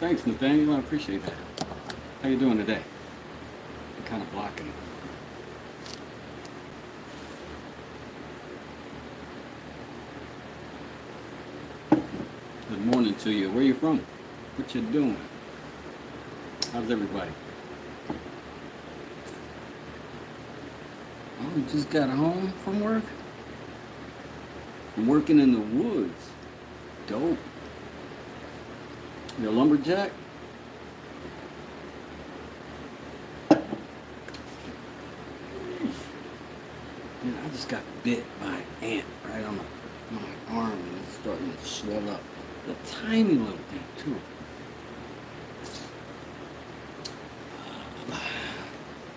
Thanks, Nathaniel. I appreciate that. How you doing today? I'm kind of blocking it. Good morning to you. Where you from? What you doing? How's everybody? Oh, you just got home from work? I'm working in the woods. Dope. You a lumberjack? Man, I just got bit by an ant right on my arm and it's starting to swell up. A tiny little ant too.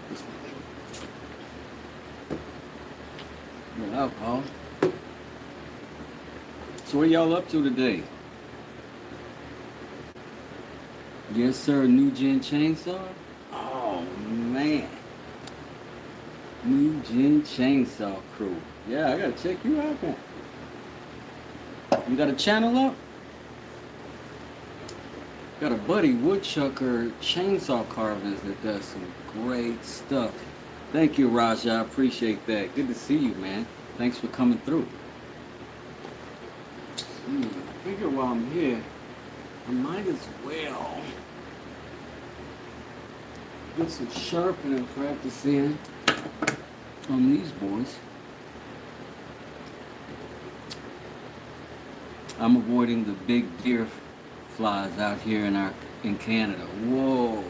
This one. No alcohol. So what y'all up to today? Yes, sir. New gen chainsaw. Oh man. New gen chainsaw crew. Yeah, I gotta check you out, man. You got a channel up? Got a buddy, Woodchucker Chainsaw Carvings, that does some great stuff. Thank you, Raja. I appreciate that. Good to see you, man. Thanks for coming through. I figure while I'm here, I might as well get some sharpening practice in on these boys. I'm avoiding the big deer flies out here in Canada. Whoa,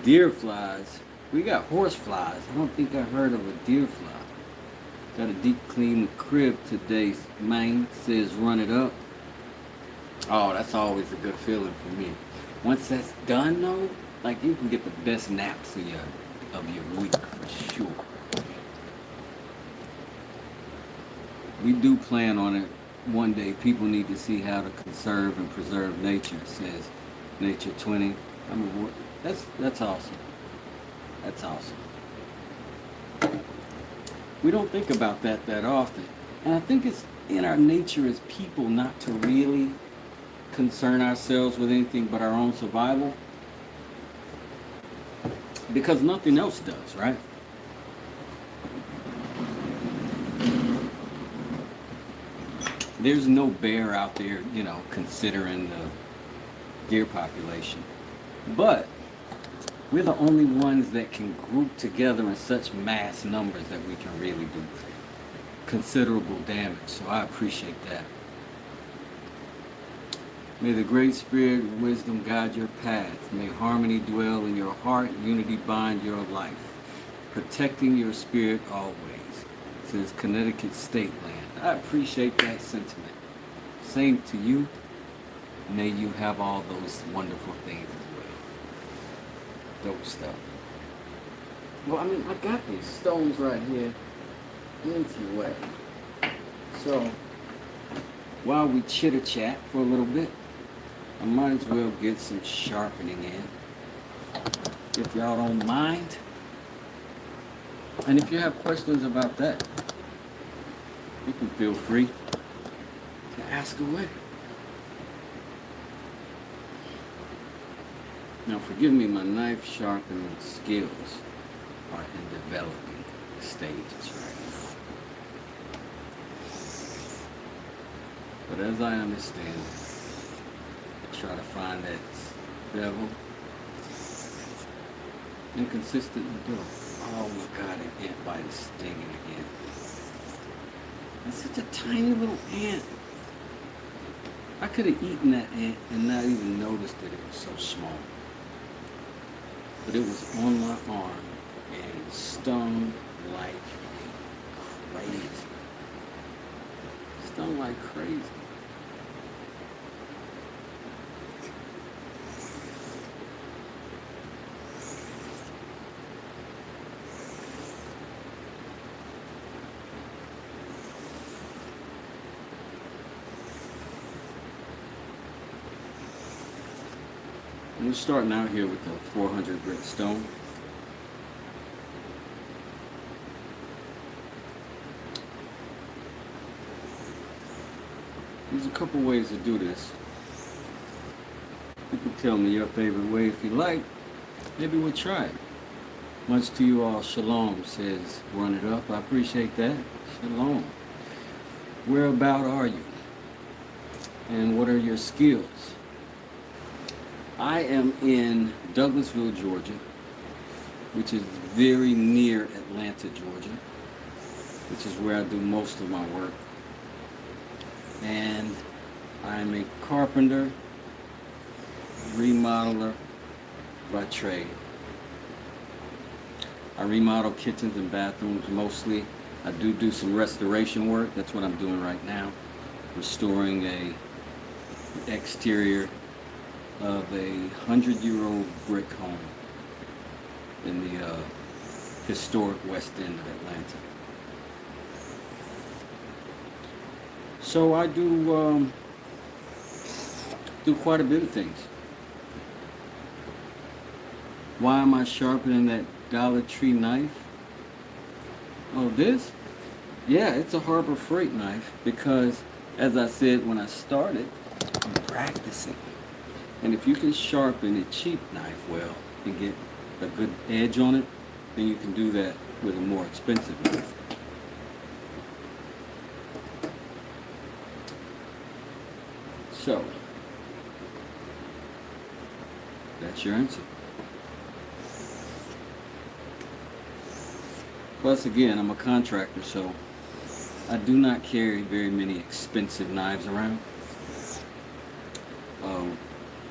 deer flies. We got horse flies. I don't think I heard of a deer fly. Got to deep clean the crib today. Man says run it up. Oh, that's always a good feeling for me. Once that's done though, like you can get the best naps of your week for sure. We do plan on it. One day people need to see how to conserve and preserve nature, says Nature 20. I mean, that's awesome. That's awesome. We don't think about that often. And I think it's in our nature as people not to really concern ourselves with anything but our own survival. Because nothing else does, right? There's no bear out there, considering the deer population. But we're the only ones that can group together in such mass numbers that we can really do considerable damage. So I appreciate that. May the great spirit of wisdom guide your path. May harmony dwell in your heart, unity bind your life, protecting your spirit always, says Connecticut State Land. I appreciate that sentiment. Same to you. May you have all those wonderful things as well. Dope stuff. Well, I mean, I got these stones right here empty way. So, while we chitter-chat for a little bit, I might as well get some sharpening in, if y'all don't mind. And if you have questions about that, you can feel free to ask away. Now, forgive me, my knife sharpening skills are in developing stages right now. But as I understand it, I try to find that devil and consistently do it. Oh my God, an ant bite is stinging again. It's such a tiny little ant. I could have eaten that ant and not even noticed that it was so small. But it was on my arm and stung like crazy. Stung like crazy. We're starting out here with the 400 grit stone. There's a couple ways to do this. You can Tell me your favorite way if you like. Maybe we'll try it. Much to you all, shalom, says Run It Up. I appreciate that. Shalom. Where about are you? And what are your skills? I am in Douglasville, Georgia, which is very near Atlanta, Georgia, which is where I do most of my work. And I'm a carpenter, remodeler by trade. I remodel kitchens and bathrooms mostly. I do some restoration work. That's what I'm doing right now. Restoring a exterior of a 100-year-old brick home in the historic West End of Atlanta. So I do quite a bit of things. Why am I sharpening that Dollar Tree knife? Oh, this? Yeah, it's a Harbor Freight knife because, as I said when I started, I'm practicing. And if you can sharpen a cheap knife well and get a good edge on it, then you can do that with a more expensive knife. So, that's your answer. Plus, again, I'm a contractor, so I do not carry very many expensive knives around.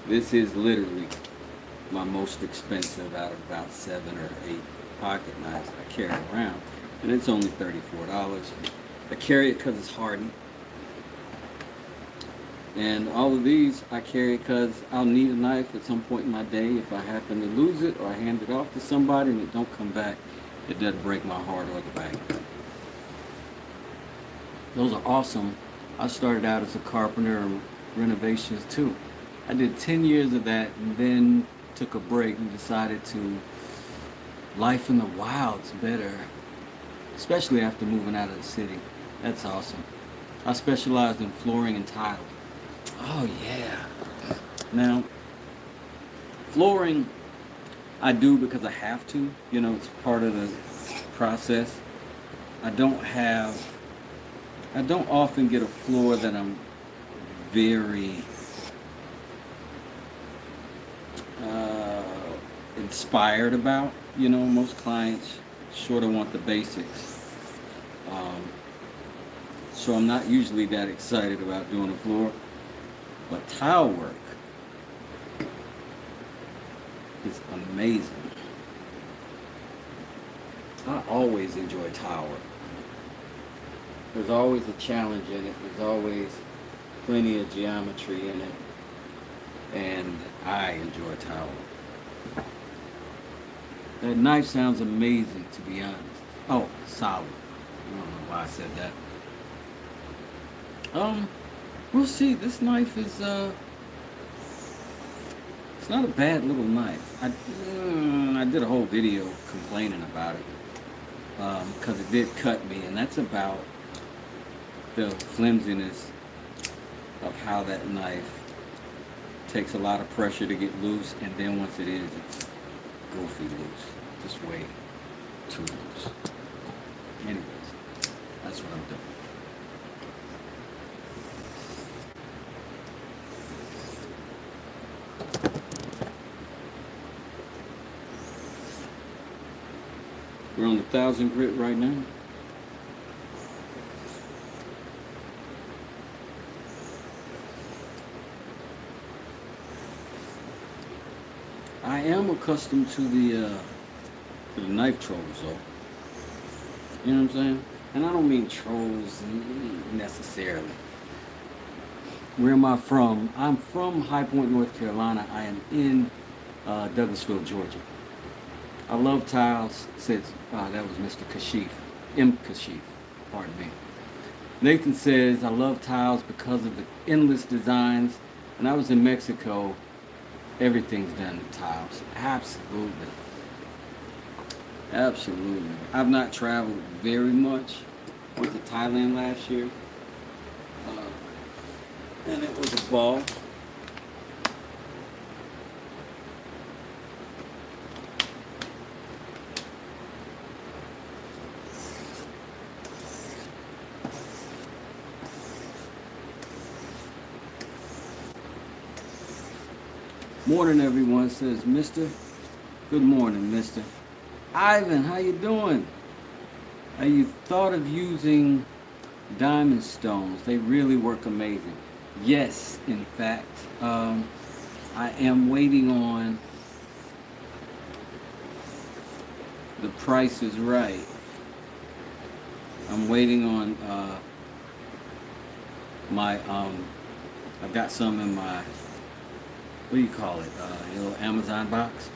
This is literally my most expensive out of about 7 or 8 pocket knives that I carry around, and it's only $34. I carry it because it's hardy. And all of these I carry because I'll need a knife at some point in my day if I happen to lose it or I hand it off to somebody and it don't come back. It doesn't break my heart or the bank. Those are awesome. I started out as a carpenter and renovations too. I did 10 years of that and then took a break and decided to life in the wild's better, especially after moving out of the city. That's awesome. I specialized in flooring and tiling. Oh yeah. Now, flooring I do because I have to. You know, it's part of the process. I don't often get a floor that I'm very inspired about. You know, most clients sort of want the basics. So I'm not usually that excited about doing a floor. But tile work is amazing. I always enjoy tile work. There's always a challenge in it. There's always plenty of geometry in it. And I enjoy tile work. That knife sounds amazing, to be honest. Oh, solid. I don't know why I said that. We'll see. This knife is, it's not a bad little knife. I did a whole video complaining about it because it did cut me, and that's about the flimsiness of how that knife takes a lot of pressure to get loose, and then once it is, it's goofy loose. Just way too loose. Anyways, that's what I'm doing. We're on the 1000 grit right now. I am accustomed to the knife trolls though. You know what I'm saying? And I don't mean trolls necessarily. Where am I from? I'm from High Point, North Carolina. I am in Douglasville, Georgia. I love tiles. Says that was Mr. Kashif, M. Kashif, pardon me. Nathan says, I love tiles because of the endless designs. When I was in Mexico, everything's done with tiles. Absolutely. Absolutely. I've not traveled very much. I went to Thailand last year. And it was a ball. Morning, everyone, says Mr. Good morning, Mr. Ivan, how you doing? Have you thought of using diamond stones? They really work amazing. Yes, in fact, I am waiting on the price is right. I'm waiting on my I've got some in my, what do you call it, your little Amazon box.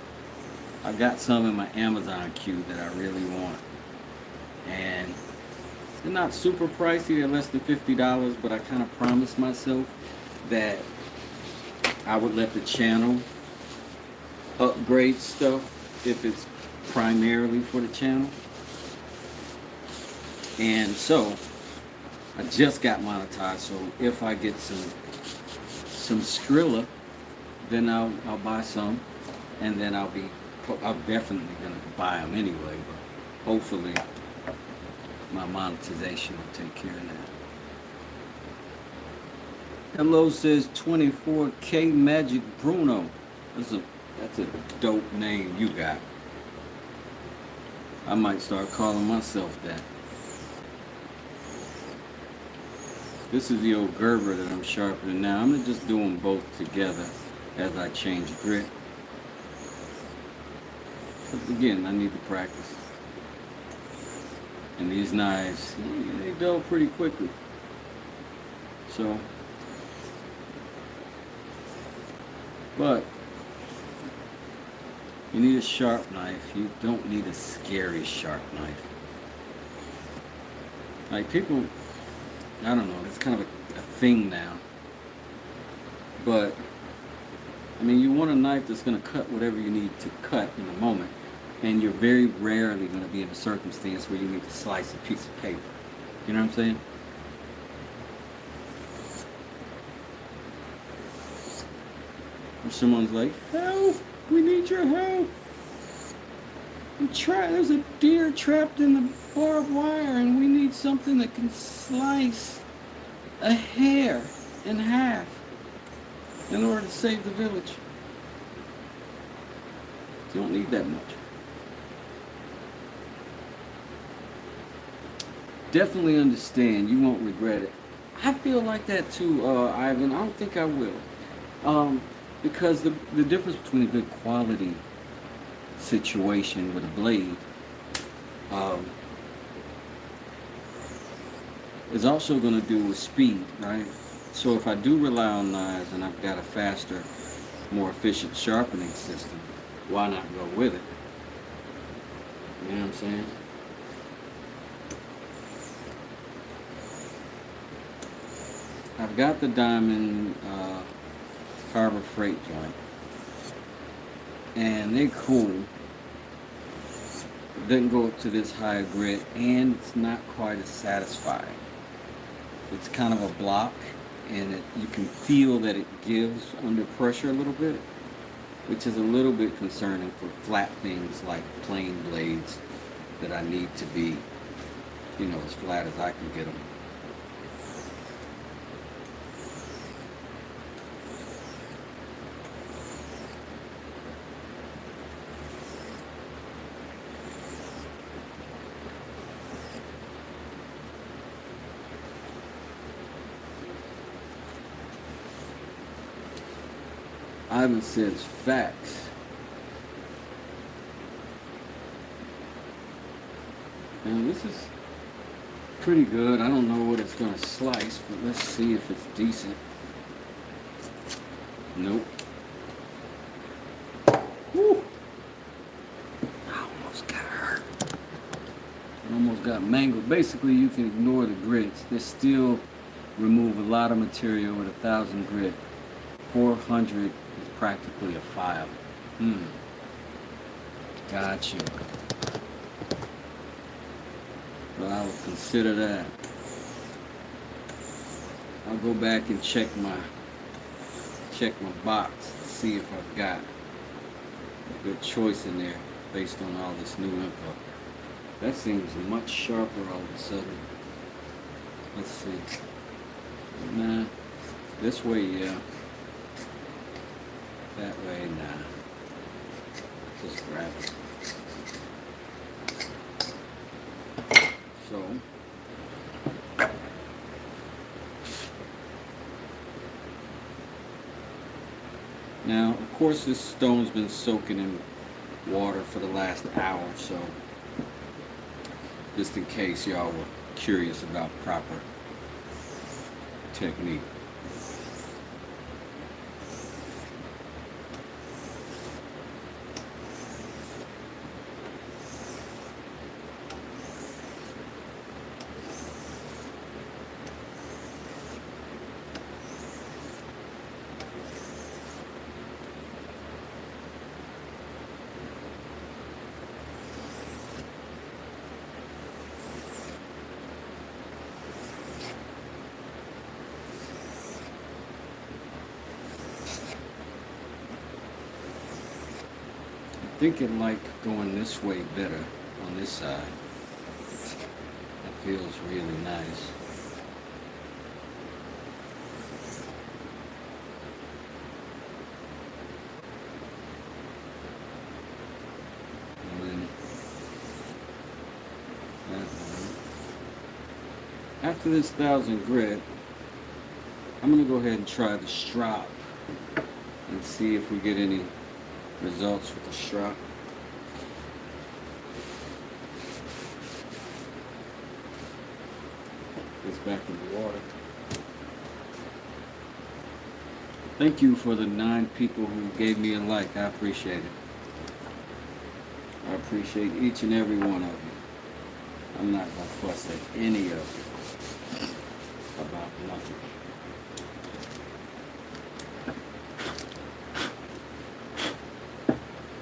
I've got some in my Amazon queue that I really want, and they're not super pricey. They're less than $50, but I kind of promised myself that I would let the channel upgrade stuff if it's primarily for the channel. And so I just got monetized, so if I get some Skrilla, then I'll buy some, and then I'm definitely gonna buy them anyway, but hopefully my monetization will take care of that. Hello, says 24K Magic Bruno. That's a dope name you got. I might start calling myself that. This is the old Gerber that I'm sharpening now. I'm gonna just do them both together as I change grit. But again, I need to practice. And these knives, they dull pretty quickly. So, but you need a sharp knife. You don't need a scary sharp knife. Like people, I don't know, it's kind of a thing now. But, I mean, you want a knife that's going to cut whatever you need to cut in the moment. And you're very rarely going to be in a circumstance where you need to slice a piece of paper. You know what I'm saying? Or someone's like, help! We need your help! There's a deer trapped in the barbed wire, and we need something that can slice a hair in half in order to save the village. You don't need that much. Definitely understand. You won't regret it. I feel like that too, Ivan. I don't think I will. Because the difference between a good quality situation with a blade is also going to do with speed, right? So if I do rely on knives and I've got a faster, more efficient sharpening system, why not go with it? You know what I'm saying? I've got the diamond Harbor Freight joint, and they're cool. It doesn't go up to this high grit, and it's not quite as satisfying. It's kind of a block, and you can feel that it gives under pressure a little bit, which is a little bit concerning for flat things like plain blades that I need to be, as flat as I can get them. Ivan says facts. And this is pretty good. I don't know what it's going to slice, but let's see if it's decent. Nope. Woo! I almost got hurt. I almost got mangled. Basically, you can ignore the grits. They still remove a lot of material with 1,000 grit. 400 is practically a file. Got you. But I will consider that. I'll go back and check my box to see if I've got a good choice in there based on all this new info. That seems much sharper all of a sudden. Let's see. Nah, this way, yeah. That way, nah. Just grab it. So, now, of course, this stone's been soaking in water for the last hour or so, just in case y'all were curious about proper technique. I think it like going this way better on this side. That feels really nice. And then that one. After this 1,000 grit, I'm gonna go ahead and try the strop and see if we get any results with the strop. It's back in the water. Thank you for the 9 people who gave me a like. I appreciate it. I appreciate each and every one of you. I'm not gonna fuss at any of you about nothing.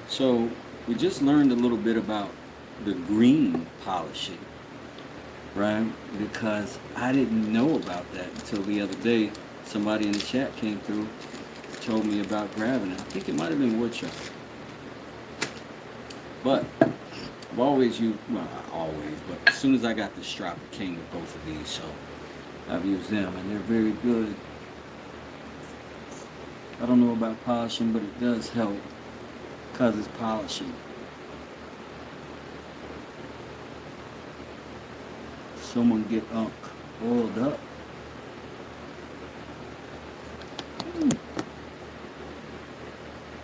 So we just learned a little bit about the green polishing, right? Because I didn't know about that until the other day. Somebody in the chat came through, told me about grabbing it. I think it might have been woodchuck. But I've always used, well, not always, but as soon as I got the strop, it came with both of these. So I've used them and they're very good. I don't know about polishing, but it does help. Because it's polishing. Someone get oiled up.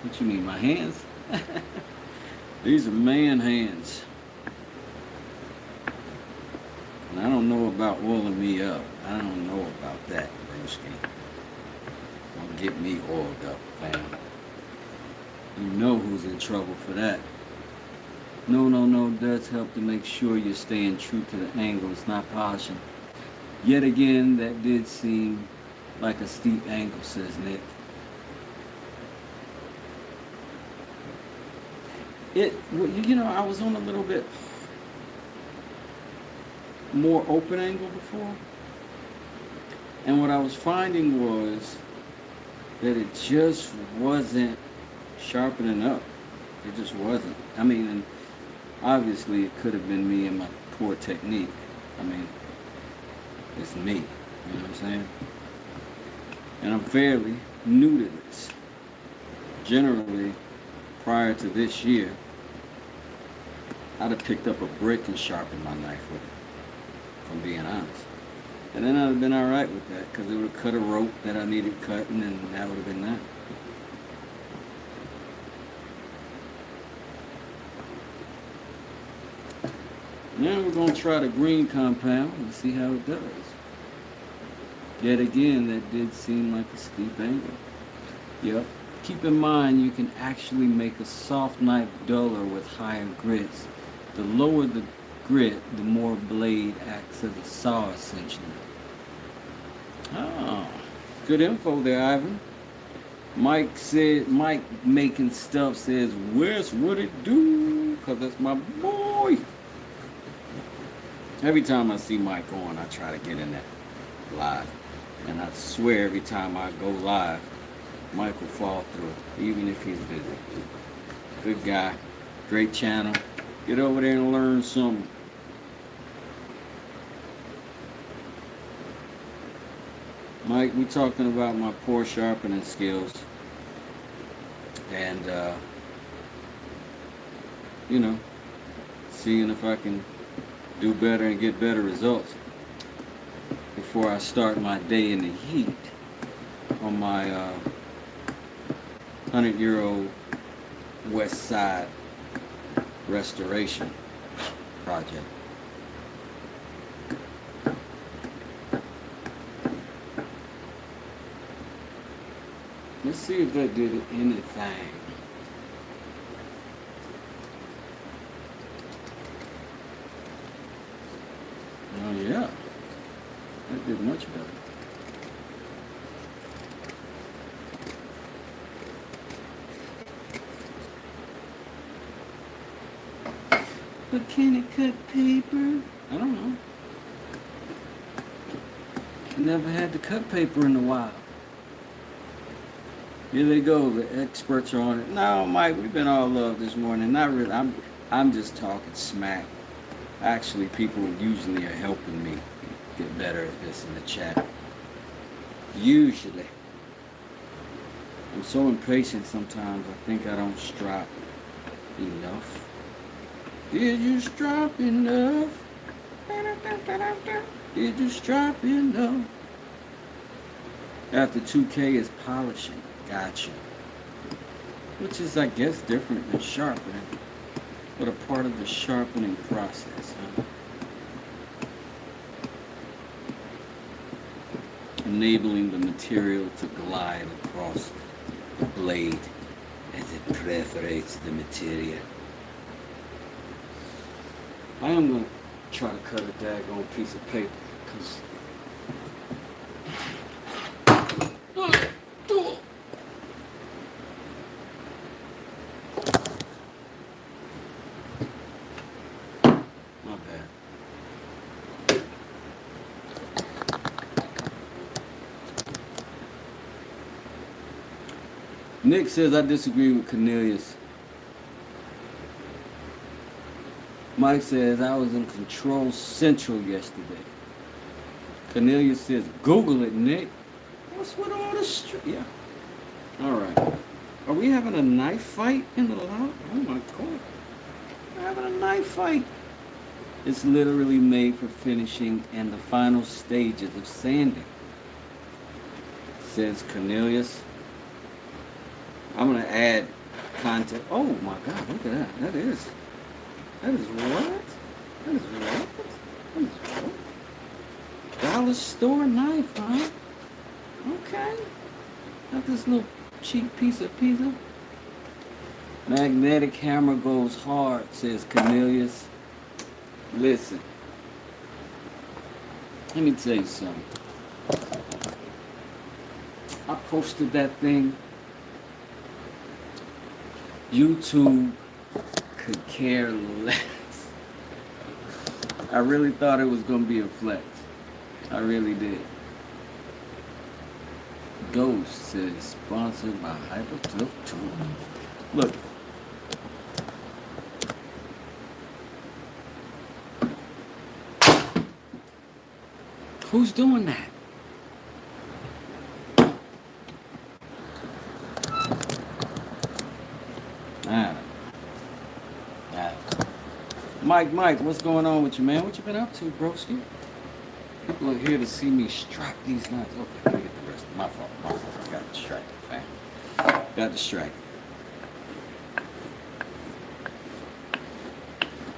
What you mean, my hands? These are man hands. And I don't know about oiling me up. I don't know about that, broski. Don't get me oiled up, fam. You know who's in trouble for that. No does help to make sure you're staying true to the angle. It's not polishing. Yet again, that did seem like a steep angle, says Nick. I was on a little bit more open angle before. And what I was finding was that it just wasn't sharpening up. It just wasn't. I mean, and obviously it could have been me and my poor technique. I mean, it's me. You know what I'm saying? And I'm fairly new to this. Generally, prior to this year, I'd have picked up a brick and sharpened my knife with it, if I'm being honest. And then I'd have been alright with that, because it would have cut a rope that I needed cutting, and that would have been that. Now we're going to try the green compound and see how it does. Yet again, that did seem like a steep angle. Yep. Keep in mind, you can actually make a soft knife duller with higher grits. The lower the grit, the more blade acts as a saw, essentially. Oh, good info there, Ivan. Mike making stuff says, Wes, what it do? Because that's my boy. Every time I see Mike on, I try to get in that live. And I swear every time I go live, Mike will fall through, even if he's busy. Good guy, great channel. Get over there and learn something. Mike, we talking about my poor sharpening skills. and you know, seeing if I can do better and get better results before I start my day in the heat on my 100-year-old West Side restoration project. Let's see if that did anything. Oh yeah, that did much better. But can it cut paper? I don't know. Never had to cut paper in a while. Here they go. The experts are on it. No, Mike, we've been all love this morning. Not really. I'm just talking smack. Actually, people usually are helping me get better at this in the chat. Usually. I'm so impatient sometimes. I think I don't strop enough. Did you strop enough? Did you strop enough? After 2K is polishing. Gotcha. Which is, I guess, different than sharpening, but a part of the sharpening process, huh? Enabling the material to glide across the blade as it perforates the material. I am going to try to cut a daggone piece of paper, because Nick says, I disagree with Cornelius. Mike says, I was in Control Central yesterday. Cornelius says, Google it, Nick. What's with all this? Yeah. All right. Are we having a knife fight in the lab? Oh my God. We're having a knife fight. It's literally made for finishing and the final stages of sanding, says Cornelius. I'm going to add content. Oh my God, look at that. That is what? That is what? That is what? Dollar store knife, huh? Okay. Got this little cheap piece of pizza. Magnetic hammer goes hard, says Cornelius. Listen. Let me tell you something. I posted that thing. YouTube could care less. I really thought it was going to be a flex. I really did. Ghost says, sponsored by Hypertough Tools. Look. Who's doing that? Mike, what's going on with you, man? What you been up to, broski? People are here to see me strap these knives. Okay, let me get the rest. My fault. I got distracted, fam. Got distracted.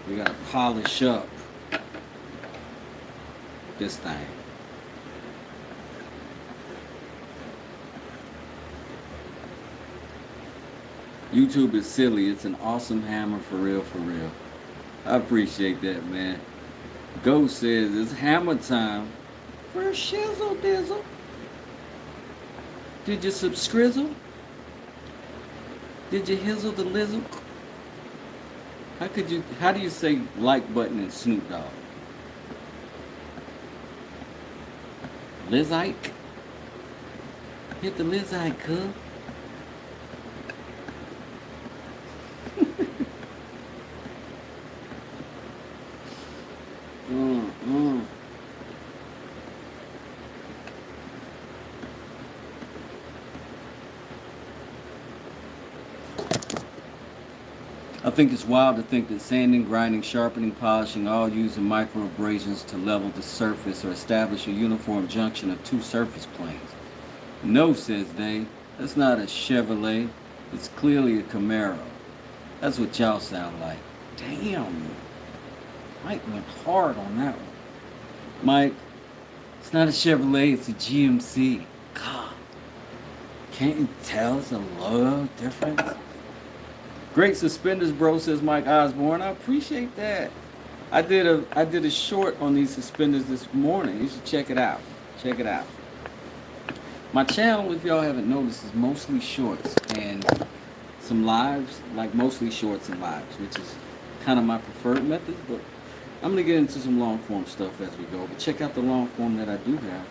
We gotta polish up this thing. YouTube is silly. It's an awesome hammer, for real, for real. I appreciate that, man. Ghost says it's hammer time for a shizzle dizzle. Did you subscrizzle? Did you hizzle the lizzle? How do you say like button in Snoop Dogg? Lizike? Hit the Lizike, cuz. I think it's wild to think that sanding, grinding, sharpening, polishing, all using microabrasions to level the surface or establish a uniform junction of two surface planes. No, says they, that's not a Chevrolet. It's clearly a Camaro. That's what y'all sound like. Damn. Mike went hard on that one. Mike, it's not a Chevrolet, it's a GMC. God. Can't you tell it's a little difference? Great suspenders, bro, says Mike Osborne. I appreciate that. I did a short on these suspenders this morning. You should check it out. Check it out. My channel, if y'all haven't noticed, is mostly shorts and some lives, like mostly shorts and lives, which is kind of my preferred method, but I'm gonna get into some long form stuff as we go. But check out the long form that I do have.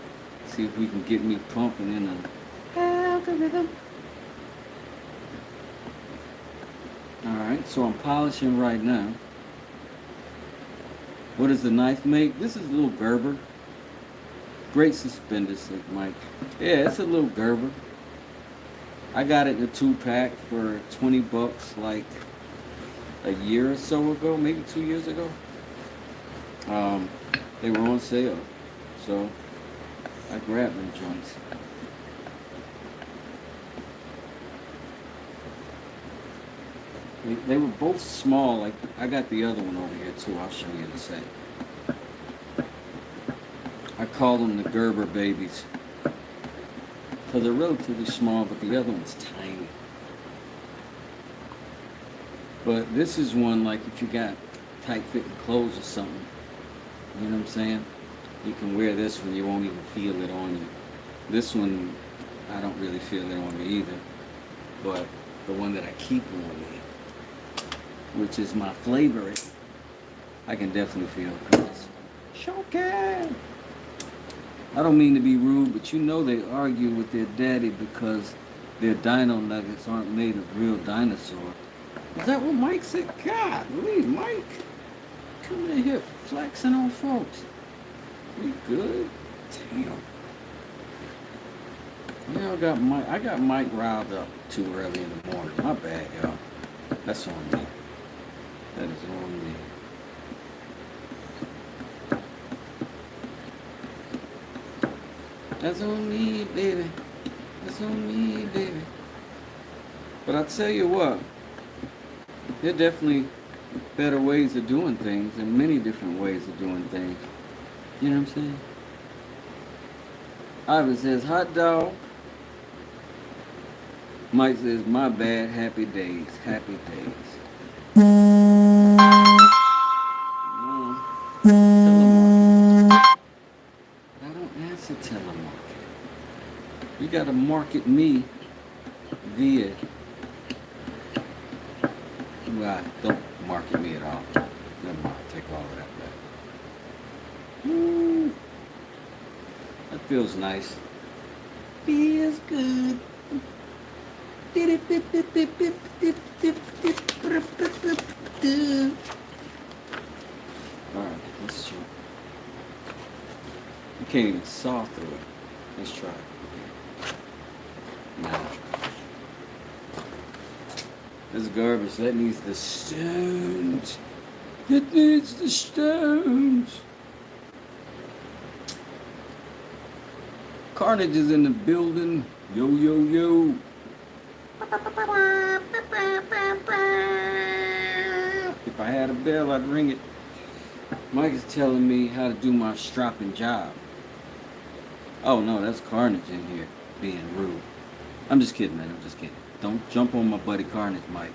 See if we can get me pumping in an algorithm. Alright, so I'm polishing right now. What does the knife make? This is a little Gerber. Great suspenders, said Mike. Yeah, it's a little Gerber. I got it in a 2-pack for 20 bucks like a year or so ago, maybe 2 years ago. They were on sale, so I grabbed them joints. They were both small. Like I got the other one over here too. I'll show you in a sec. I call them the Gerber babies because they're relatively small, but the other one's tiny. But this is one like if you got tight-fitting clothes or something, you know what I'm saying? You can wear this one, you won't even feel it on you. This one, I don't really feel it on me either. But the one that I keep on me, which is my favorite, I can definitely feel this. Sure can. I don't mean to be rude, but you know they argue with their daddy because their dino nuggets aren't made of real dinosaur. Is that what Mike said? God, really, Mike? Coming in here flexing on folks. We good? Damn. Yeah, I got Mike riled up too early in the morning. My bad, y'all. That's on me. That is on me. That's on me, baby. That's on me, baby. But I tell you what, there are definitely better ways of doing things and many different ways of doing things. You know what I'm saying? Ivan says, hot dog. Mike says, my bad, happy days, happy days. Telemarketing. I don't answer telemarketing. You gotta market me via. Well, don't market me at all. Never mind, take all of that back. That feels nice. Feels good. Alright, let's try. You can't even saw through it. Let's try it. No. This is garbage. That needs the stones. It needs the stones. Carnage is in the building. Yo, yo, yo. If I had a bell, I'd ring it. Mike is telling me how to do my stropping job. Oh no, that's Carnage in here being rude. I'm just kidding, man. I'm just kidding. Don't jump on my buddy Carnage, Mike.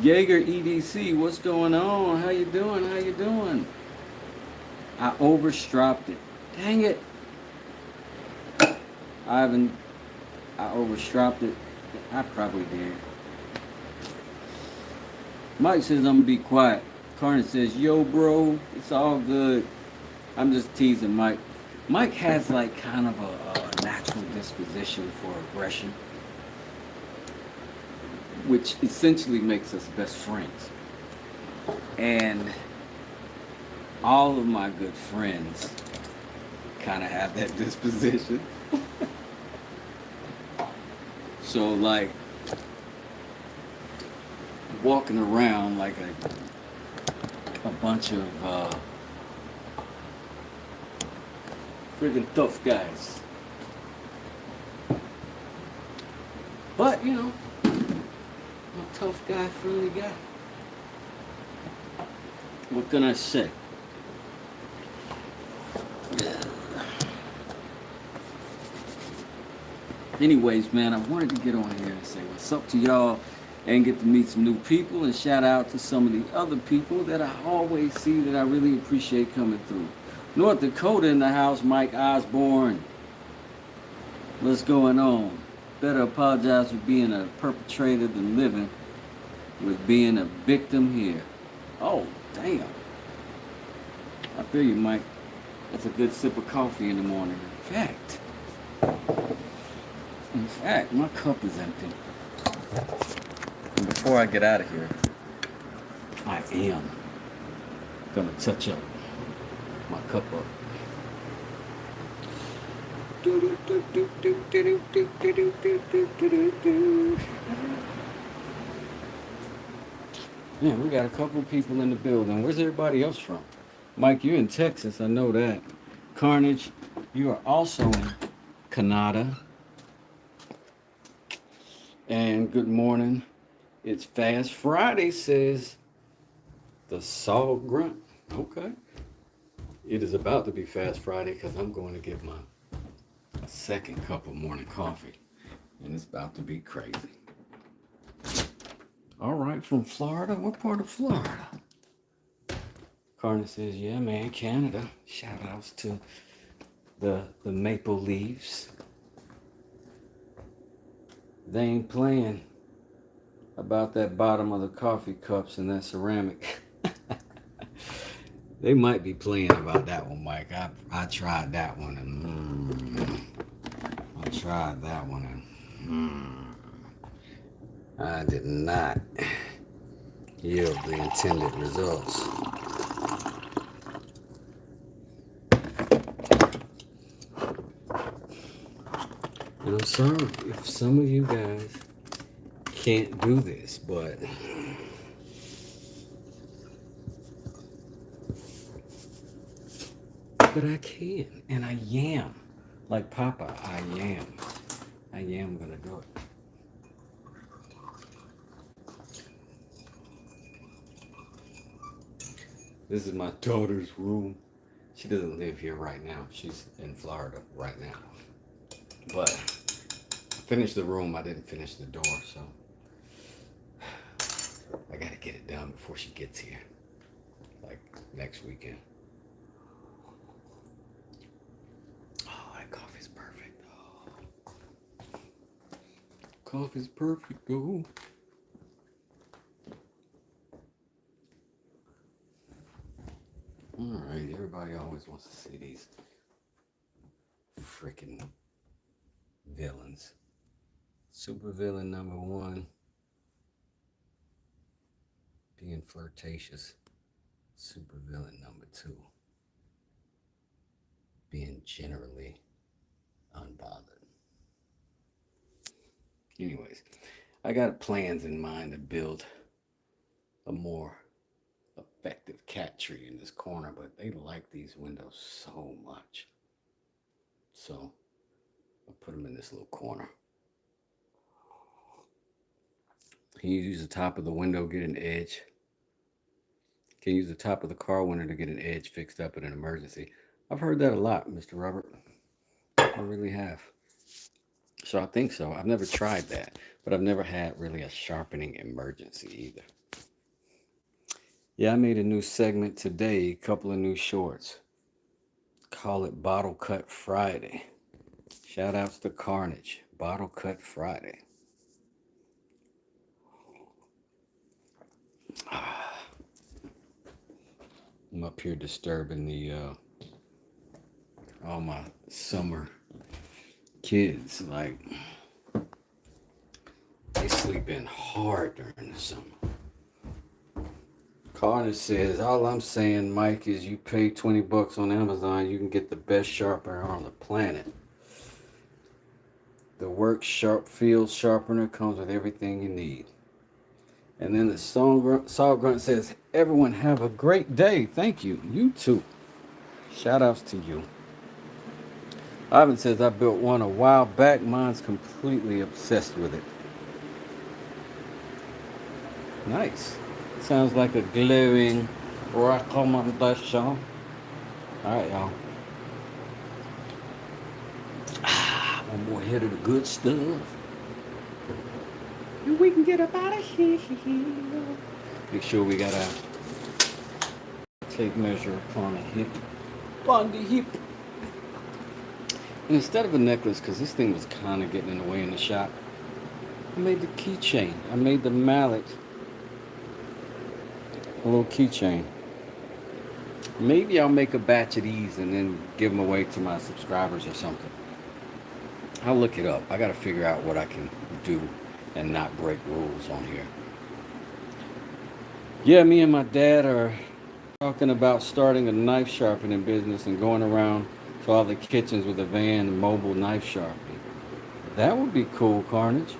Jaeger EDC, what's going on? How you doing? How you doing? I overstropped it. Dang it. I overstropped it. I probably did. Mike says I'm gonna be quiet. Carnage says, yo bro, it's all good. I'm just teasing Mike. Mike has like kind of a natural disposition for aggression, which essentially makes us best friends. And all of my good friends kind of have that disposition. So like, walking around like a bunch of friggin' tough guys. But, you know, I'm a tough guy, friendly guy. What can I say? Anyways, man, I wanted to get on here and say what's up to y'all and get to meet some new people and shout out to some of the other people that I always see that I really appreciate coming through. North Dakota in the house, Mike Osborne. What's going on? Better apologize for being a perpetrator than living with being a victim here. Oh, damn. I feel you, Mike. That's a good sip of coffee in the morning. In fact, my cup is empty. And before I get out of here, I am gonna touch up my cup up. Yeah, we got a couple people in the building. Where's everybody else from? Mike, you're in Texas, I know that. Carnage, you are also in Canada. And good morning. It's Fast Friday, says the Salt Grunt. Okay. It is about to be Fast Friday because I'm going to get my second cup of morning coffee. And it's about to be crazy. All right, from Florida. What part of Florida? Carnage says, yeah, man, Canada. Shout outs to the Maple Leafs. They ain't playing about that bottom of the coffee cups and that ceramic. They might be playing about that one, Mike. I tried that one and I tried that one and I did not yield the intended results. And I'm sorry if some of you guys can't do this, but I can, and I am. Like Papa, I am gonna do it. This is my daughter's room. She doesn't live here right now. She's in Florida right now. But I finished the room. I didn't finish the door, so I gotta get it done before she gets here. Like next weekend. Oh, that coffee's perfect. Oh. Coffee's perfect, oh. Alright, everybody always wants to see these freaking villains. Super villain number 1, being flirtatious. Super villain number 2, being generally unbothered. Anyways, I got plans in mind to build a more effective cat tree in this corner, but they like these windows so much. So I'll put them in this little corner. Can you use the top of the window, get an edge? Can you use the top of the car window to get an edge fixed up in an emergency? I've heard that a lot, Mr. Robert. I really have. So I think so. I've never tried that, but I've never had really a sharpening emergency either. Yeah, I made a new segment today, a couple of new shorts. Call it Bottle Cut Friday. Shout outs to Carnage. Bottle Cut Friday. I'm up here disturbing the all my summer kids. Like, they sleep in hard during the summer. Carnage says, all I'm saying, Mike, is you pay $20 on Amazon, you can get the best sharpener on the planet. The Work Sharp Field Sharpener comes with everything you need. And then the Salt Grunt says, everyone have a great day. Thank you. You too. Shout outs to you. Ivan says, I built one a while back. Mine's completely obsessed with it. Nice. Sounds like a glowing recommendation. Alright, y'all. One more hit of the good stuff. And we can get up out of here. Make sure we got a tape measure upon the hip. On the hip. And instead of a necklace, because this thing was kind of getting in the way in the shop, I made the keychain. I made the mallet a little keychain. Maybe I'll make a batch of these and then give them away to my subscribers or something. I'll look it up. I got to figure out what I can do and not break rules on here. Yeah, me and my dad are talking about starting a knife sharpening business and going around to all the kitchens with a van and mobile knife sharpening. That would be cool, Carnage.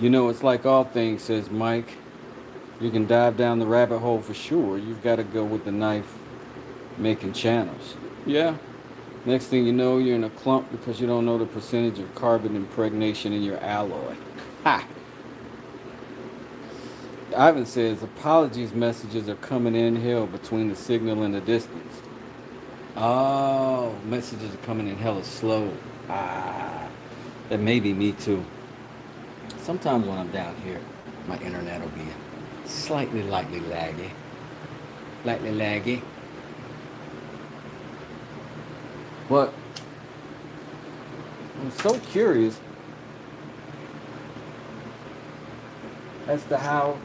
You know, it's like all things, says Mike. You can dive down the rabbit hole for sure. You've got to go with the knife making channels. Yeah. Next thing you know, you're in a clump because you don't know the percentage of carbon impregnation in your alloy. Ha! Ivan says, apologies messages are coming in hell between the signal and the distance. Oh, messages are coming in hella slow. That may be me too. Sometimes when I'm down here, my internet will be lightly laggy. Lightly laggy. But I'm so curious as to how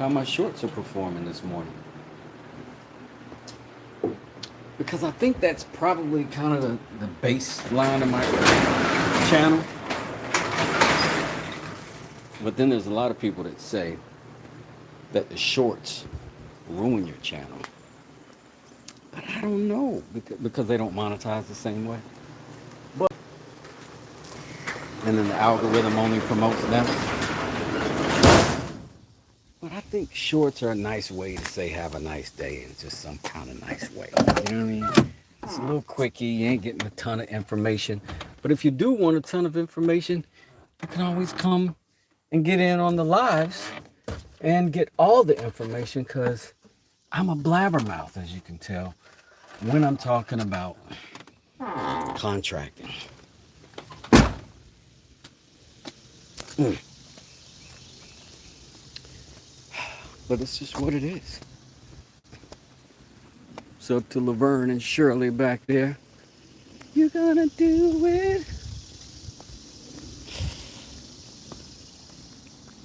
my shorts are performing this morning. Because I think that's probably kind of the baseline of my channel. But then there's a lot of people that say that the shorts ruin your channel. But I don't know, because they don't monetize the same way. But and then the algorithm only promotes them. But I think shorts are a nice way to say have a nice day in just some kind of nice way. You know what I mean? It's a little quickie. You ain't getting a ton of information. But if you do want a ton of information, you can always come and get in on the lives and get all the information, because I'm a blabbermouth, as you can tell, when I'm talking about contracting. But it's just what it is. So to Laverne and Shirley back there, you're gonna do it.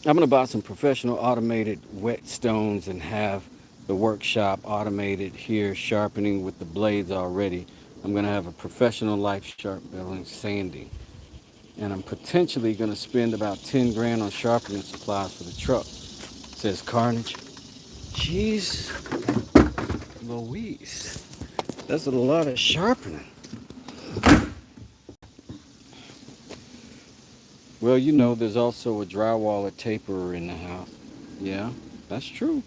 I'm gonna buy some professional automated whetstones and have the workshop automated here, sharpening with the blades already. I'm gonna have a professional life sharp building sanding. And I'm potentially gonna spend about 10 grand on sharpening supplies for the truck, says Carnage. Jeez Louise, that's a lot of sharpening. Well, you know, there's also a drywaller taperer in the house. Yeah, that's true.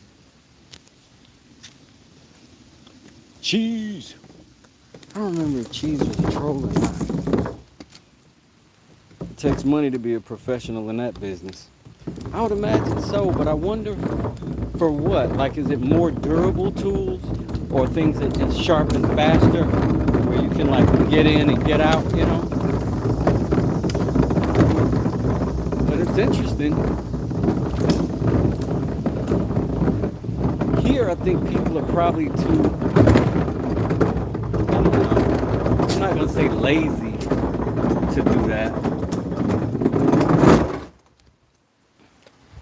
Cheese. I don't remember if Cheese was a troll or not. It takes money to be a professional in that business. I would imagine so, but I wonder for what? Like, is it more durable tools or things that just sharpen faster, where you can like get in and get out, you know? But it's interesting. Here, I think people are probably too, I don't know, I'm not gonna say lazy to do that.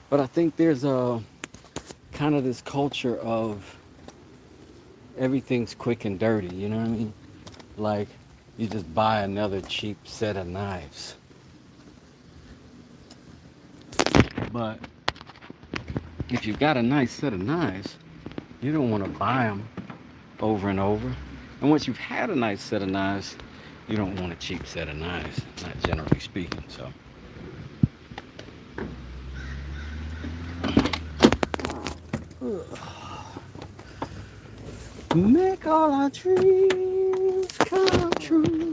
But I think there's a kind of this culture of everything's quick and dirty, you know what I mean? Like, you just buy another cheap set of knives. But if you've got a nice set of knives, you don't want to buy them over and over. And once you've had a nice set of knives, You don't want a cheap set of knives, not generally speaking. So, make all our dreams come true.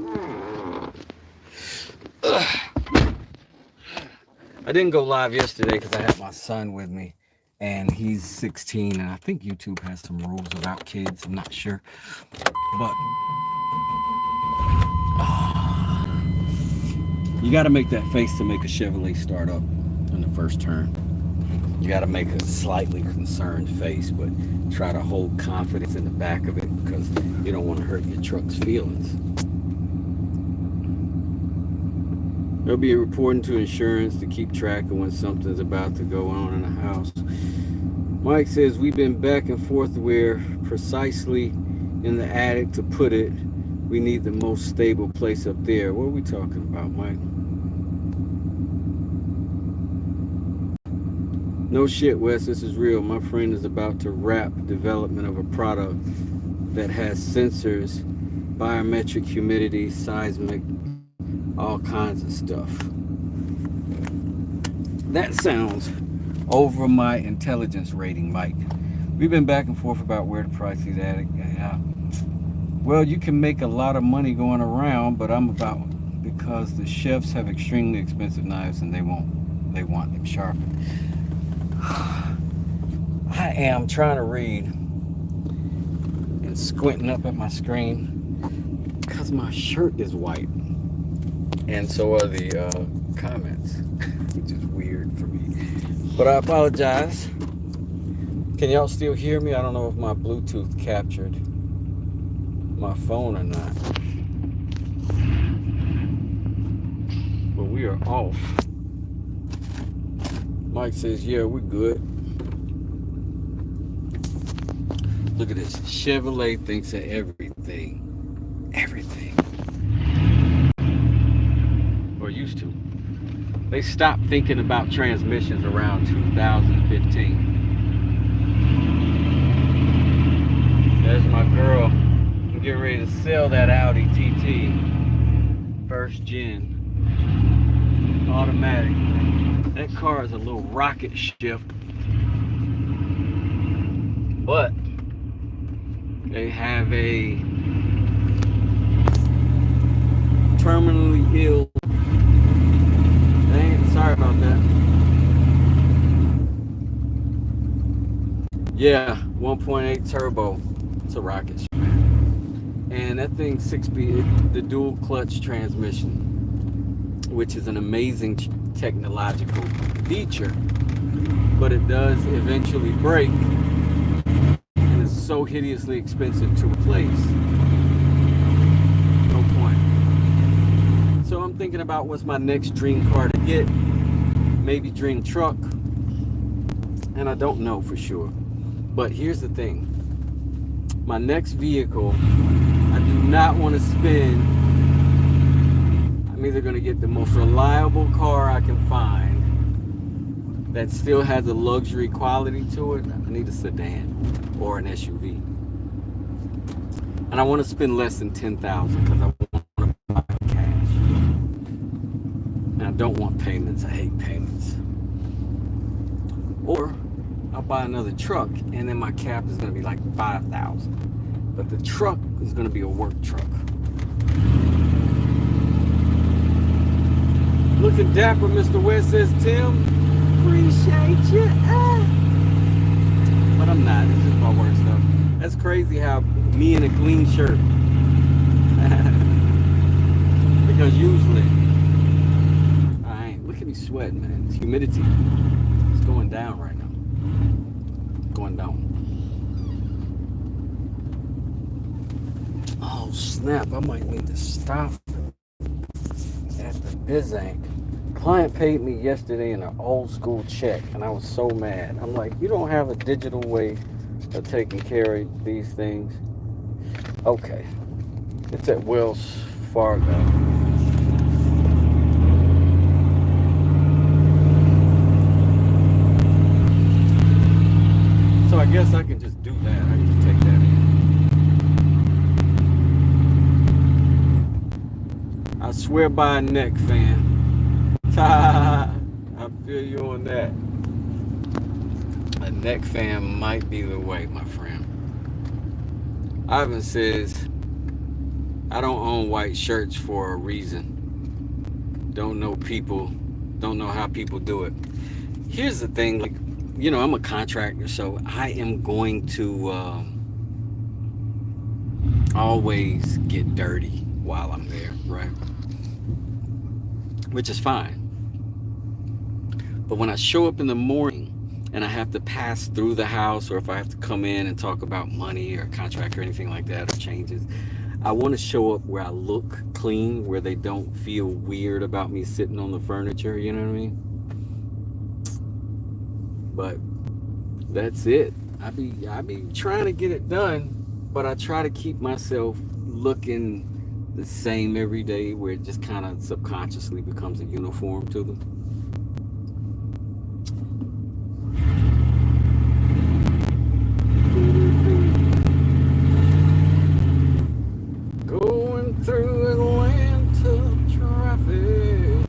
I didn't go live yesterday because I had my son with me, and he's 16, and I think YouTube has some rules about kids. I'm not sure, but you got to make that face to make a Chevrolet start up in the first turn. You got to make a slightly concerned face, but try to hold confidence in the back of it because you don't want to hurt your truck's feelings. There'll be a reporting to insurance to keep track of when something's about to go on in the house. Mike says we've been back and forth where precisely in the attic to put it. We need the most stable place up there. What are we talking about, Mike? No shit, Wes, this is real. My friend is about to wrap development of a product that has sensors, biometric humidity, seismic, all kinds of stuff. That sounds over my intelligence rating, Mike. We've been back and forth about where to price these attic. Well, you can make a lot of money going around, but I'm about because the chefs have extremely expensive knives and they want them sharpened. I am trying to read and squinting up at my screen because my shirt is white. And so are the comments, which is weird for me. But I apologize. Can y'all still hear me? I don't know if my Bluetooth captured my phone or not. But we are off. Mike says, yeah, we're good. Look at this. Chevrolet thinks of everything. Everything. Or used to. They stopped thinking about transmissions around 2015. There's my girl. I'm getting ready to sell that Audi TT. First gen. Automatic. That car is a little rocket ship. But they have a terminally ill. Dang, sorry about that. Yeah, 1.8 turbo. It's a rocket ship. And that thing 6-speed, the dual clutch transmission, which is an amazing technological feature, but it does eventually break and is so hideously expensive to replace. No point. So I'm thinking about what's my next dream car to get, maybe dream truck, and I don't know for sure. But here's the thing, my next vehicle, I do not want to spend, I'm either going to get the most reliable car I can find that still has a luxury quality to it. I need a sedan or an SUV. And I want to spend less than $10,000 because I want to buy cash. And I don't want payments. I hate payments. Or I'll buy another truck and then my cap is going to be like $5,000. But the truck is going to be a work truck. Looking dapper, Mr. West, says Tim. Appreciate you. But I'm not. It's just my work stuff. That's crazy how me in a clean shirt. Because usually, I ain't. Look at me sweating, man. It's humidity. It's going down right now. Going down. Oh snap, I might need to stop at the Bizank. Client paid me yesterday in an old school check and I was so mad. I'm like, you don't have a digital way of taking care of these things? Okay. It's at Wells Fargo. So I guess I can just do that. I can just take that in. I swear by a neck fan. I feel you on that. A neck fan might be the way, my friend. Ivan says, I don't own white shirts for a reason. Don't know how people do it. Here's the thing, like, I'm a contractor, so I am going to always get dirty while I'm there, right? Which is fine. But when I show up in the morning and I have to pass through the house, or if I have to come in and talk about money or contract or anything like that, or changes, I want to show up where I look clean, where they don't feel weird about me sitting on the furniture, you know what I mean? But that's it. I be trying to get it done, but I try to keep myself looking the same every day, where it just kind of subconsciously becomes a uniform to them. Going through Atlanta traffic,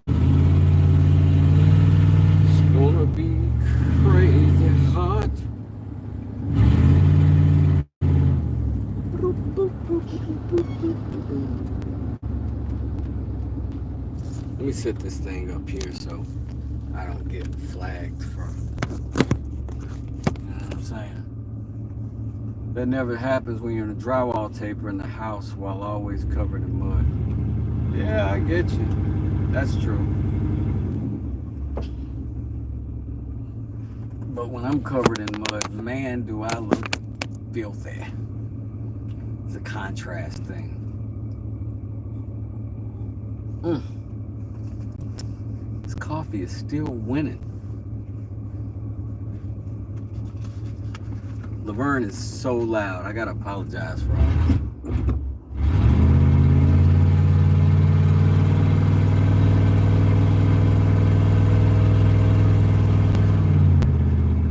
it's gonna be crazy hot. Let me set this thing up here so I don't get flagged from, you know what I'm saying? That never happens when you're in a drywall taper in the house while always covered in mud. Yeah, I get you. That's true. But when I'm covered in mud, man, do I look filthy. It's a contrast thing. This coffee is still winning. Laverne is so loud. I gotta apologize for all this.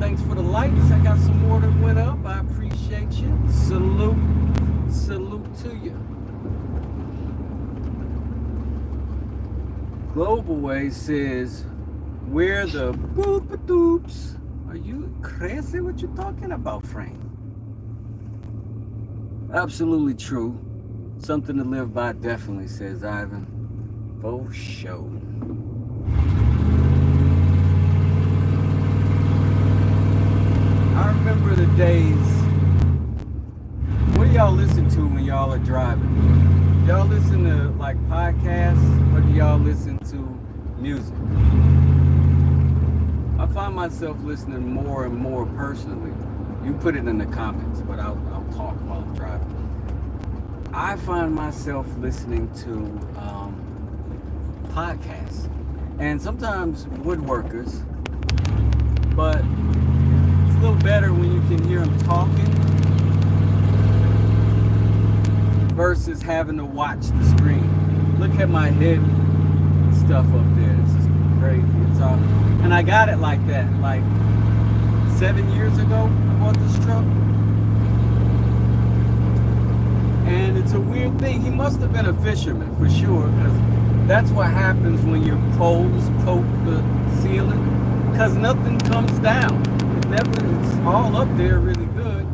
Thanks for the lights. I got some more that went up. I appreciate you. Salute to you. Global Way says, we're the boop-a-doops. Are you crazy? What you talking about, Frank? Absolutely true. Something to live by, definitely, says Ivan. For sure. I remember the days. What do y'all listen to when y'all are driving? Y'all listen to like podcasts, or do y'all listen to music? I find myself listening more and more personally. You put it in the comments, but I'll talk while I'm driving. I find myself listening to podcasts, and sometimes woodworkers, but it's a little better when you can hear them talking versus having to watch the screen. Look at my head stuff up there. This is crazy. It's all, and I got it like that, like 7 years ago. I bought this truck, and it's a weird thing. He must have been a fisherman for sure, because that's what happens when your poles poke the ceiling, because nothing comes down. It's all up there really good.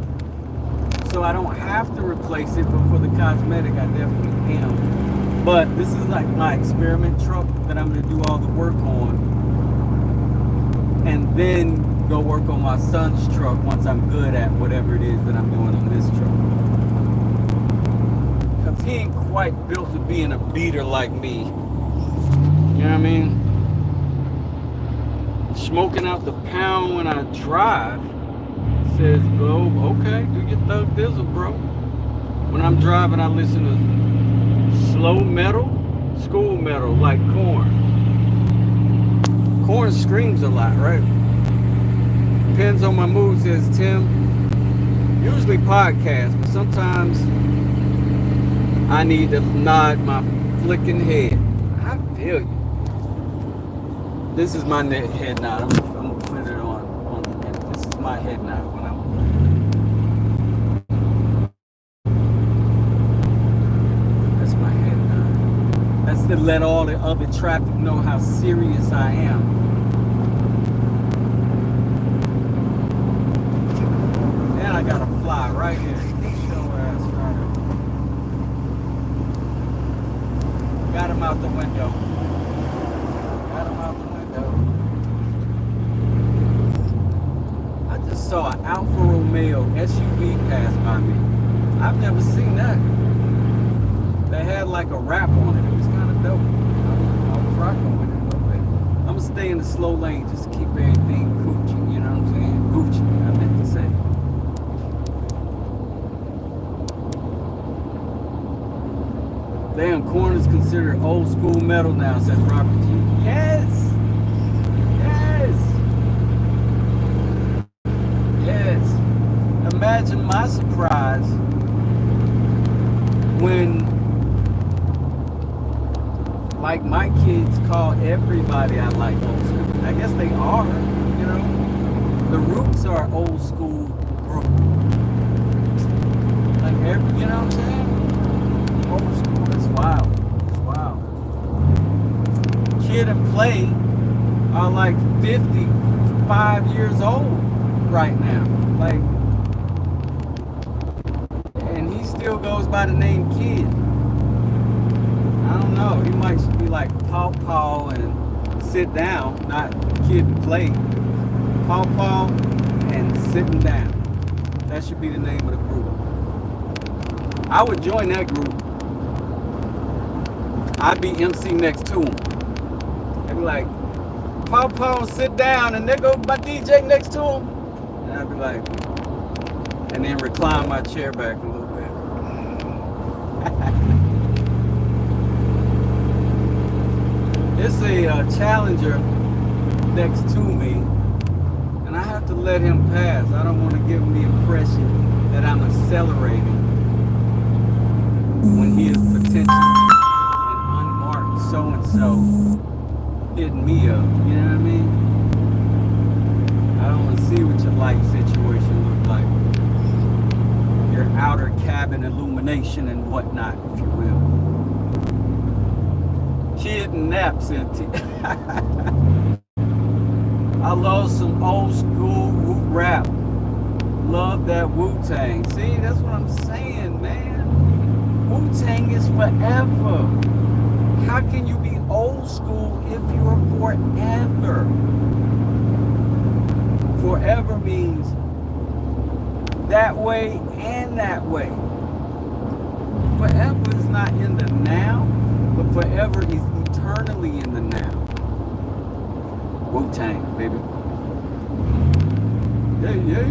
So I don't have to replace it, but for the cosmetic, I definitely am. But this is like my experiment truck that I'm gonna do all the work on, and then go work on my son's truck once I'm good at whatever it is that I'm doing on this truck. Cause he ain't quite built to be in a beater like me. You know what I mean? Smoking out the pound when I drive, says Globe. Okay, do your thug dizzle, bro. When I'm driving, I listen to slow metal, school metal, like Korn. Korn screams a lot, right? Depends on my mood, says Tim. Usually podcasts, but sometimes I need to nod my flicking head. I feel you. This is my head nod. I'm gonna put it on the minute. This is my head nod when I'm. That's my head nod. That's just to let all the other traffic know how serious I am. And I gotta fly right here. Get your ass right here. Got him out the window. Got him out the window. I just saw an Alfa Romeo SUV pass by me. I've never seen that. They had like a wrap on it. It was kind of dope. I was rocking with it a little bit. I'm gonna stay in the slow lane just to keep everything Gucci. You know what I'm saying? Gucci, I meant to say. Damn, corn is considered old school metal now, says Robert G. Yes! Yes! Yes! Imagine my surprise when, like, my kids call everybody I like old school. I guess they are, you know. The Roots are old school group. Like, you know what I'm saying? Old school, it's wild. It's wild. Kid and Play are like 55 years old right now. Like, and he still goes by the name Kid. I don't know. He might be like Paw Paw and Sit Down, not Kid and Play. Paw Paw and Sitting Down. That should be the name of the group. I would join that group. I'd be MC next to him. They'd be like, Paw Paw and Sit Down, and there goes my DJ next to him. And I'd be like, and then recline my chair back a little bit. It's a Challenger next to me, and I have to let him pass. I don't want to give him the impression that I'm accelerating when he is potentially an unmarked so-and-so hitting me up. You know what I mean? I don't want to see what your life situation looks like. Your outer cabin illumination and whatnot, if you will. Kid and naps and I love some old school Wu rap. Love that Wu-Tang. See, that's what I'm saying, man. Wu-Tang is forever. How can you be old school if you're forever? Forever means that way and that way. Forever is not in the now, but forever is eternally in the now. Wu-Tang, baby. Yeah, yeah.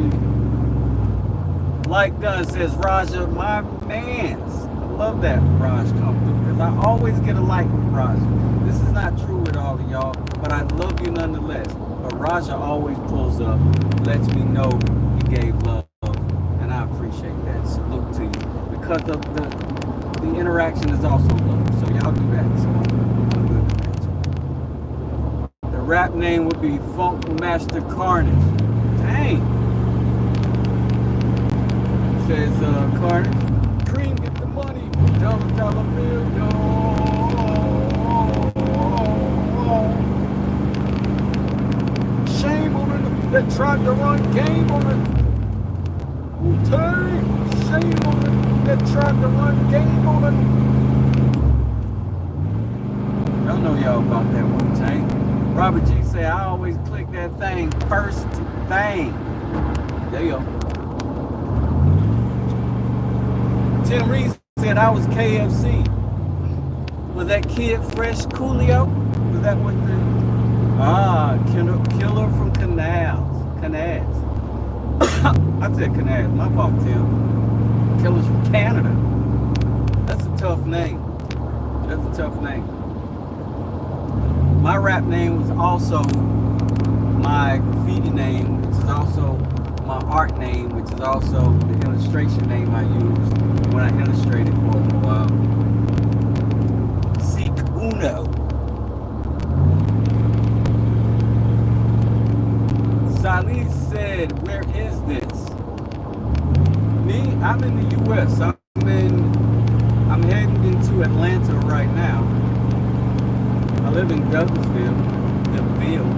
Like Dunn says, Raja, my mans. I love that Raj come through because I always get a like with Raja. This is not true with all of y'all, but I love you nonetheless. But Raja always pulls up, lets me know he gave love, and I appreciate that. Salute to you. Because of the interaction is also love. So y'all do that. So I'm good with that too. The rap name would be Funk Master Carnage. Dang. Says Carnage. Cream, get the money. Dollar bill, yo. Shame on it that tried to run game on it. Wu-Tang. Shame on it that tried to run game on it. Y'all know y'all about that Wu-Tang. Robert G say I always click that thing first thing. There you go. Tim Reese said I was KFC. Was that Kid Fresh Coolio? Was that what the killer from Canals? I said Canals. My fault, Tim. Killers from Canada. That's a tough name. That's a tough name. My rap name was also my graffiti name, which is also my art name, which is also the illustration name I used when I illustrated for a while. Seek Uno. Salih said, where is this? Me, I'm in the US. I'm heading into Atlanta right now. live in Douglasville, the Ville.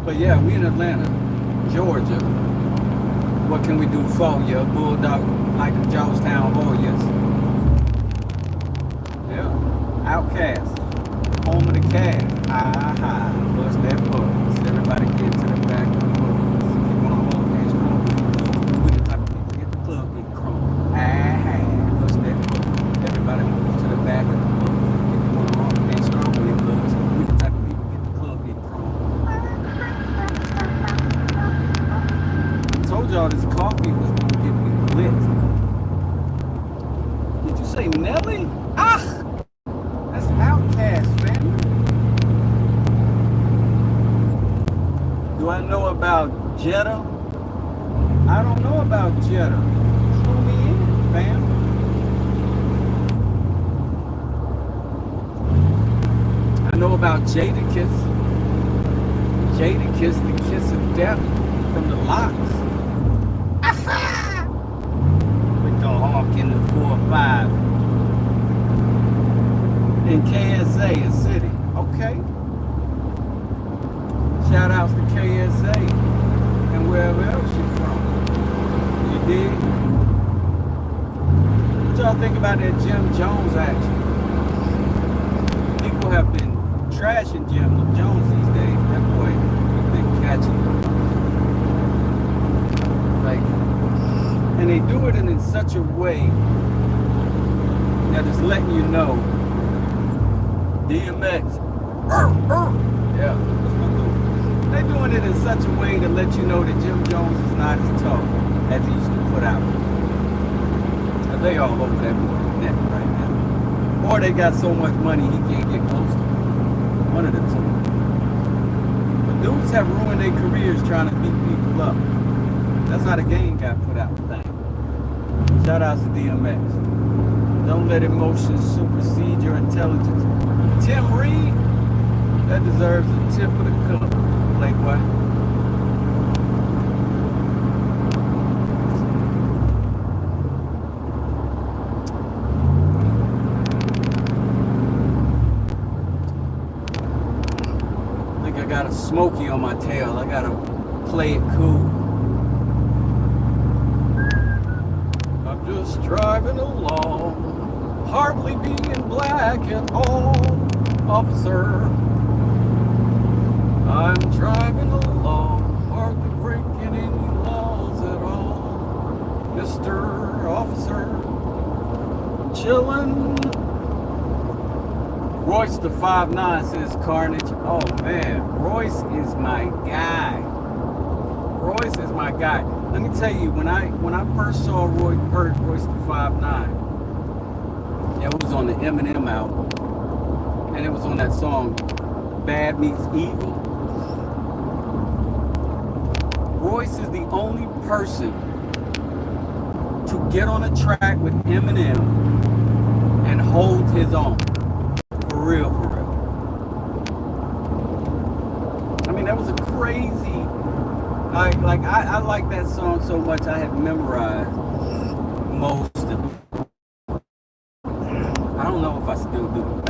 But yeah, we in Atlanta, Georgia. What can we do for you? Bulldog, like the Georgetown Warriors. Yeah, Outcast, home of the cast. What's that buzz? Everybody get to the back of the bus. If you want to hold hands, we the type of people get the club get chrome. What's that buzz? Everybody move to the back of the bus. If you want to hold hands, we the type of people get the club get chrome. I told y'all this coffee was gonna get me lit. Did you say Nelly? That's Outcast, fam. Do I know about Jetta? I don't know about Jetta. Clue me in, fam. I know about Jadakiss. Jadakiss, the kiss of death from the Locks. With the hawk in the 4-5. In KSA, a city. Okay. Shout outs to KSA and wherever else you're from. You dig? What y'all think about that Jim Jones action? People have been trashing Jim Jones these days. That boy has been catching. Like, and they do it in such a way that it's letting you know DMX. Yeah, that's my dude. They're doing it in such a way to let you know that Jim Jones is not as tough as he used to put out. And they all over that boy's neck right now. Or they got so much money he can't get close to them. One of the two. But dudes have ruined their careers trying to beat people up. That's how the game got put out the thing. Shout outs to DMX. Don't let emotions supersede your intelligence. Tim Reed, that deserves a tip of the cup, Playboy. I think I got a smoky on my tail. I gotta play it cool. I'm just driving along, hardly being black at all. Officer, I'm driving along, hardly breaking any laws at all. Mr. Officer, chillin'. Royce the 5'9" says Carnage. Oh man, Royce is my guy. Royce is my guy. Let me tell you, when I first saw heard Royce the 5'9", it was on the Eminem album. And it was on that song, Bad Meets Evil. Royce is the only person to get on a track with Eminem and hold his own. For real, for real. I mean, that was a crazy, I like that song so much I had memorized most of it. I don't know if I still do.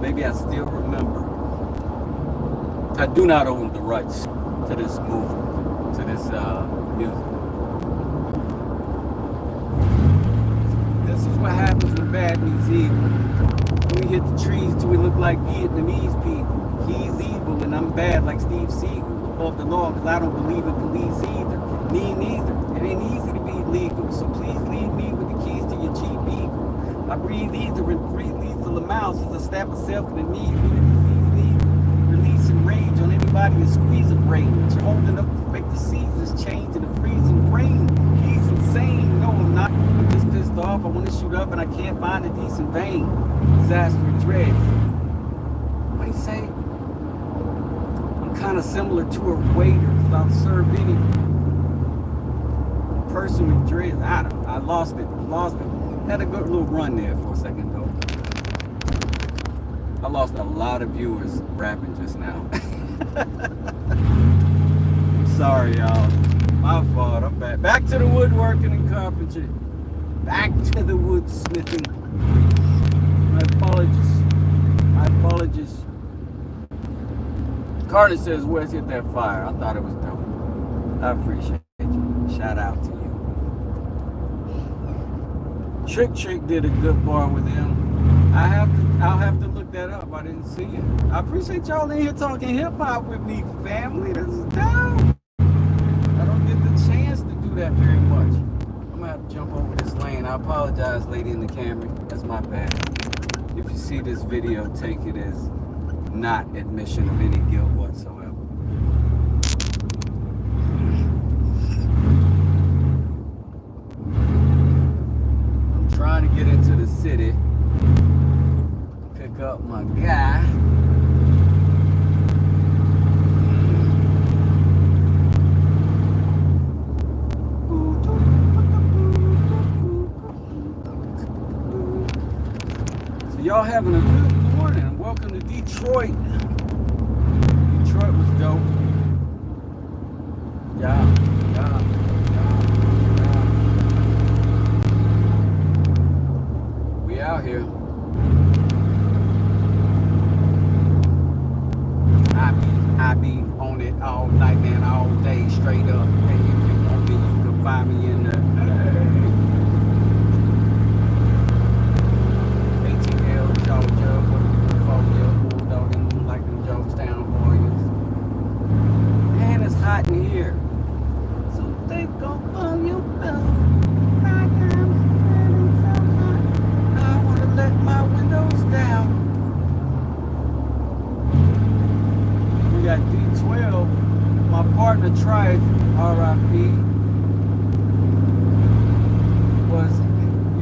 Maybe I still remember. I do not own the rights to this movie, to this music. This is what happens when bad meets evil. When we hit the trees till we look like Vietnamese people. He's evil and I'm bad like Steve Seagal. Above the law, because I don't believe in police either. Me neither. It ain't easy to be legal, so please leave me with the keys to your Jeep Eagle. I breathe ether and breathe lethal amounts as I stab myself in the knee. Releasing rage on anybody and squeeze a range. Old enough to make the seasons change in the freezing rain. He's insane. No, I'm not. I'm just pissed off. I want to shoot up and I can't find a decent vein. Disaster dreads. What do you say? I'm kind of similar to a waiter because I'll serve any person with dreads. I lost it. Had a good little run there for a second though. I lost a lot of viewers rapping just now. I'm sorry, y'all. My fault. I'm back. Back to the woodworking and carpentry. Back to the woodsmithing. My apologies. Carter says, where's hit that fire? I thought it was dope. I appreciate you. Shout out to you. Trick did a good bar with him. I'll have to look that up. I didn't see it. I appreciate y'all in here talking hip hop with me, family. This is dope. I don't get the chance to do that very much. I'm gonna have to jump over this lane. I apologize, lady in the Camry. That's my bad. If you see this video, take it as not admission of any guilt whatsoever. I'm trying to get into the city, pick up my guy. So y'all having a good morning. Welcome to Detroit. Detroit was dope. Yeah. We out here. I be on it all night, man, all day, straight up. And if you want me, you can find me in the ATL, Georgia, Bulldog, and like them Georgetown Warriors. Man, it's hot in here. So they gon' blow you up. I wanna let my windows down. We got D12. My partner Trife, R.I.P.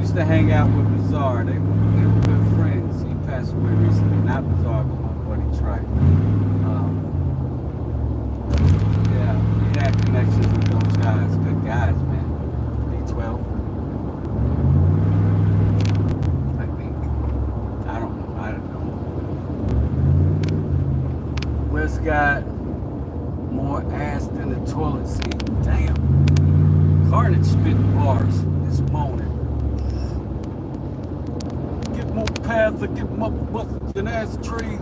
used to hang out with Bizarre. They were good friends. He passed away recently. Not Bizarre, but my buddy Trife. Yeah, we had connections with those guys. Good guys, man. D12. I think. I don't know. Wes got more ass than the toilet seat. Damn. Carnage spitting bars this morning. Get more paths, I get more buses than ass trees.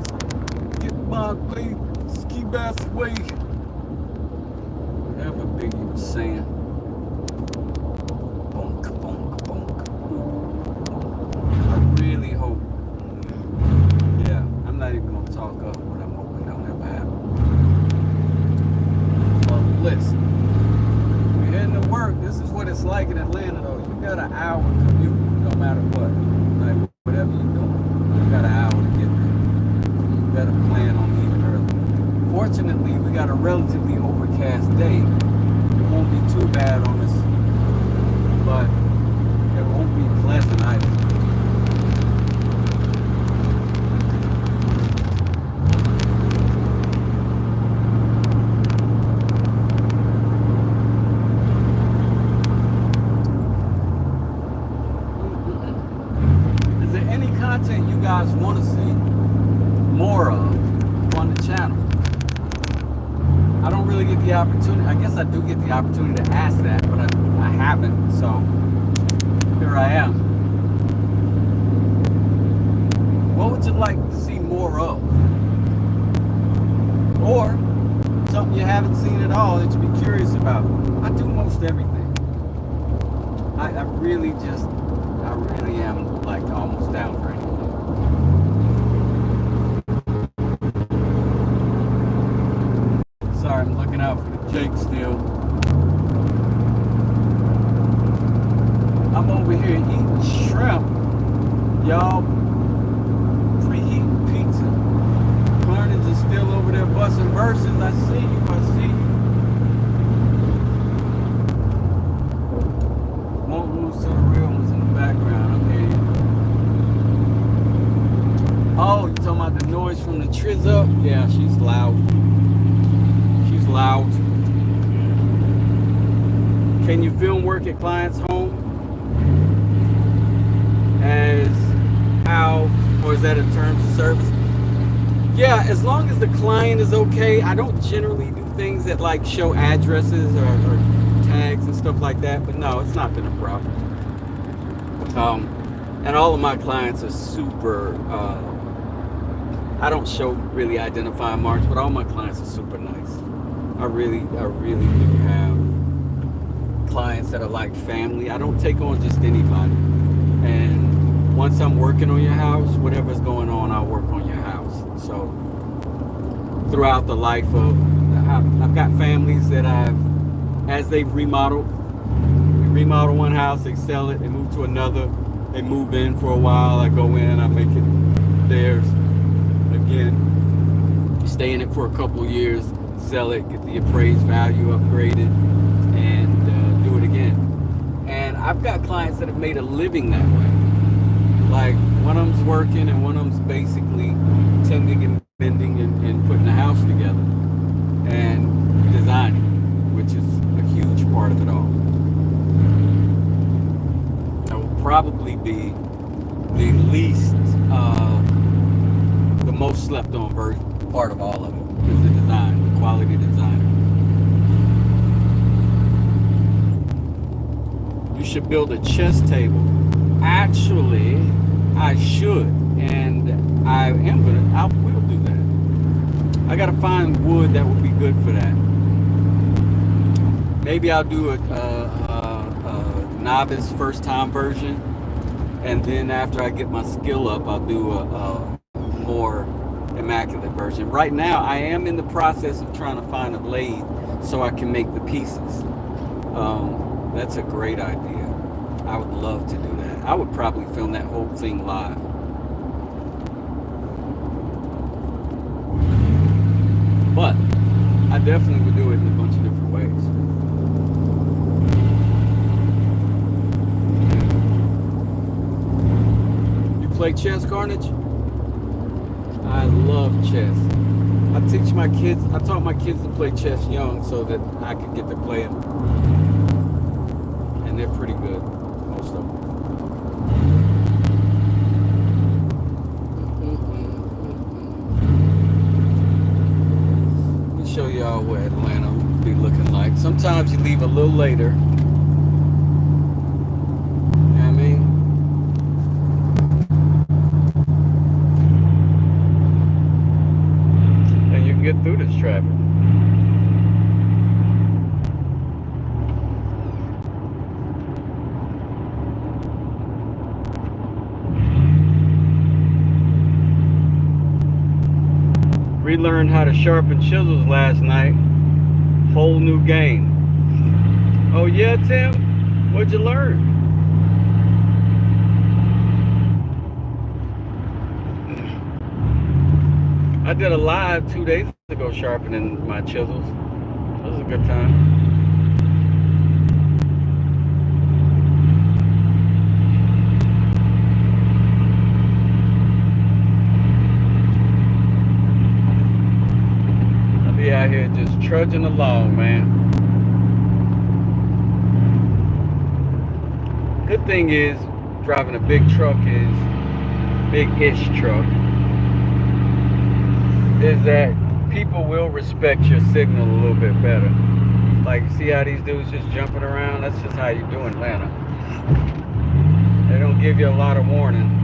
Get my lead, ski bass away. Whatever Biggie was saying. Bonk, bonk, bonk. I really hope. Yeah, I'm not even gonna talk up what I'm hoping don't ever happen. But listen, we're heading to work. This is what it's like in Atlanta, though. You got an hour commute, no matter what. Like whatever you're doing, you got an hour to get there. You better plan on leaving early. Fortunately, we got a relatively overcast day. It won't be too bad on us, but it won't be pleasant either. Is there any content you guys want to see more of on the channel? I don't really get the opportunity. I guess I do get the opportunity to ask that, but I haven't, so here I am. What would you like to see more of? Or something you haven't seen at all that you'd be curious about? I do most everything. I really am like almost down for anything. Sorry, I'm looking out for the Jake still. I'm over here eating shrimp. Y'all, preheating pizza. Carnage is still over there busting verses. I see you. Won't lose to the real ones in the background. Okay. Oh, you talking about the noise from the Triz up? Yeah, she's loud. Loud. Can you film work at clients' home? Or is that a terms of service? Yeah, as long as the client is okay. I don't generally do things that like show addresses or tags and stuff like that, but no, it's not been a problem. And all of my clients are super, I don't show really identifying marks, but all my clients are super nice. I really do have clients that are like family. I don't take on just anybody. And once I'm working on your house, whatever's going on, I'll work on your house. So throughout the life of, I've got families that as they've remodeled, they remodel one house, they sell it, they move to another, they move in for a while, I go in, I make it theirs again, stay in it for a couple years, sell it, get the appraised value upgraded, and do it again. And I've got clients that have made a living that way. Like one of them's working and one of them's basically tending and bending and putting the house together and designing, which is a huge part of it all. That will probably be the least, the most slept on part of all of it is the design, the quality design. You should build a chess table. Actually, I should, and I will do that. I gotta find wood that would be good for that. Maybe I'll do a novice first time version, and then after I get my skill up, I'll do a more immaculate version. Right now, I am in the process of trying to find a lathe so I can make the pieces. That's a great idea. I would love to do that. I would probably film that whole thing live. But I definitely would do it in a bunch of different ways. You play chess, Carnage? I love chess. I taught my kids to play chess young so that I could get to play it. And they're pretty good, most of them. Let me show y'all what Atlanta will be looking like. Sometimes you leave a little later. You know what I mean? And you can get through this traffic. Relearned how to sharpen chisels last night. Whole new game. Oh yeah, Tim? What'd you learn? I did a live 2 days ago sharpening my chisels. That was a good time. Out here just trudging along, man. Good thing is driving a big truck is big-ish truck is that people will respect your signal a little bit better. Like, see how these dudes just jumping around? That's just how you do in Atlanta. They don't give you a lot of warning.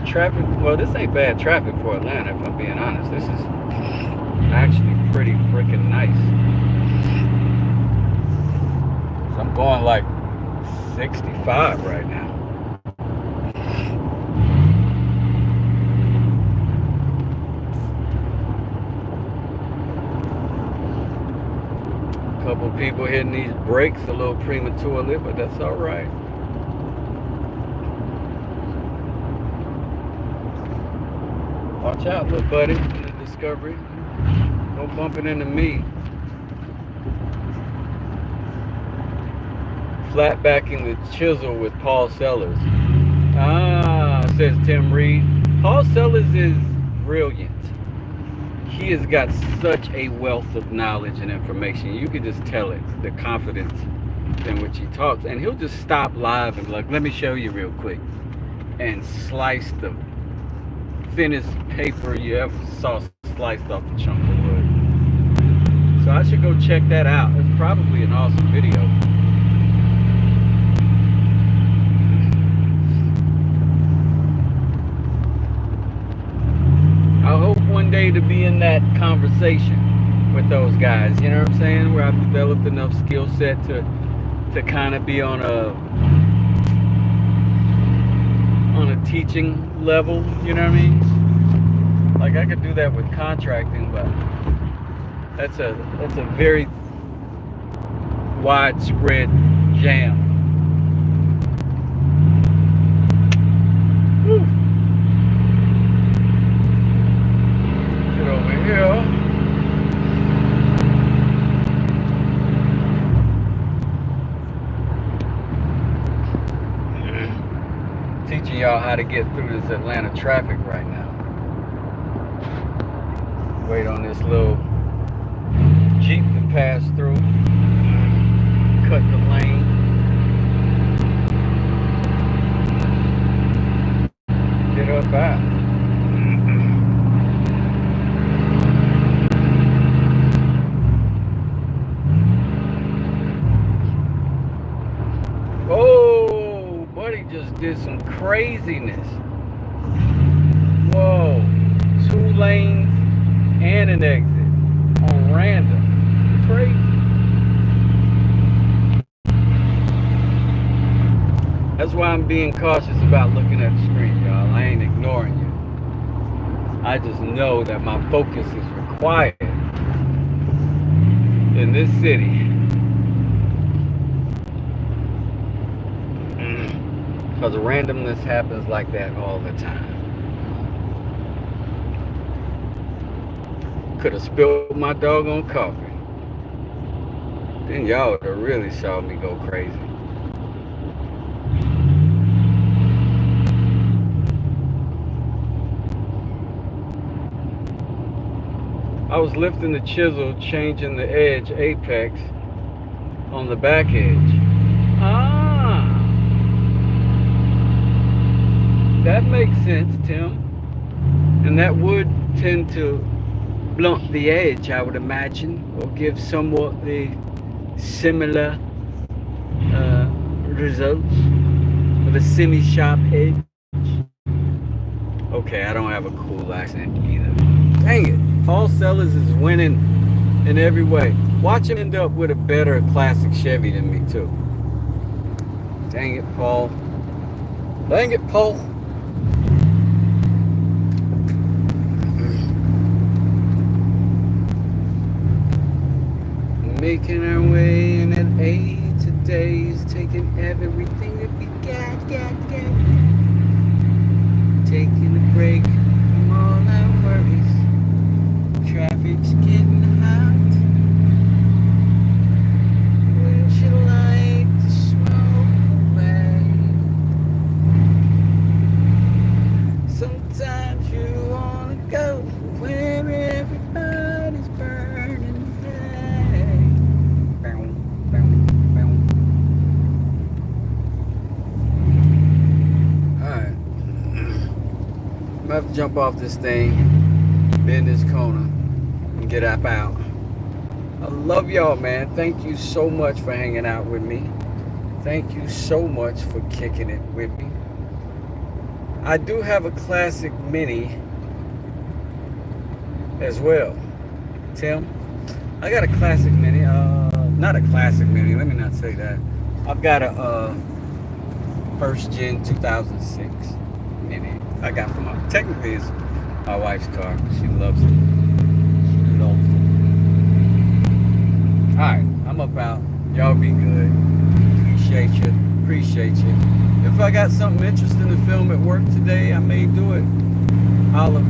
Traffic, well, this ain't bad traffic for Atlanta, if I'm being honest. This is actually pretty freaking nice. So I'm going like 65 right now. A couple people hitting these brakes a little prematurely, but that's all right. Watch out, little buddy, in the Discovery. No bumping into me. Flat backing the chisel with Paul Sellers. Ah, says Tim Reed. Paul Sellers is brilliant. He has got such a wealth of knowledge and information. You can just tell it, the confidence in which he talks. And he'll just stop live and be like, let me show you real quick. And slice the thinnest paper you ever saw sliced off a chunk of wood. So I should go check that out. It's probably an awesome video. I hope one day to be in that conversation with those guys, you know what I'm saying? Where I've developed enough skill set to kind of be on a teaching level, you know what I mean? Like I could do that with contracting, but that's a very widespread jam. Whew. Get over here. Teaching y'all how to get through this Atlanta traffic right now. Wait on this little Jeep to pass through. Cut the lane. Get up out. Oh, buddy just did some craziness. Whoa. 2 lanes and an exit on random. Crazy. That's why I'm being cautious about looking at the screen, y'all. I ain't ignoring you. I just know that my focus is required in this city. Because randomness happens like that all the time. Could have spilled my doggone coffee. Then y'all would have really saw me go crazy. I was lifting the chisel, changing the edge apex on the back edge. That makes sense, Tim. And that would tend to blunt the edge, I would imagine, or give somewhat the similar results of a semi-sharp edge. Okay, I don't have a cool accent either. Dang it, Paul Sellers is winning in every way. Watch him end up with a better classic Chevy than me too. Dang it, Paul. Dang it, Paul. Making our way in at 8 today, taking everything that we got. Taking a break from all our worries. Traffic's getting hot. Wouldn't you like to smoke away? Sometimes you wanna go where everybody's burning. I have to jump off this thing, bend this corner, and get up out. I love y'all, man. Thank you so much for hanging out with me. Thank you so much for kicking it with me. I do have a classic mini as well. Tim, I got a classic mini. Not a classic mini. Let me not say that. I've got a first gen 2006 mini. I got from technically it's my wife's car. She loves it. She loves it. Alright, I'm up out. Y'all be good. Appreciate you. If I got something interesting to film at work today, I may do it. Holla.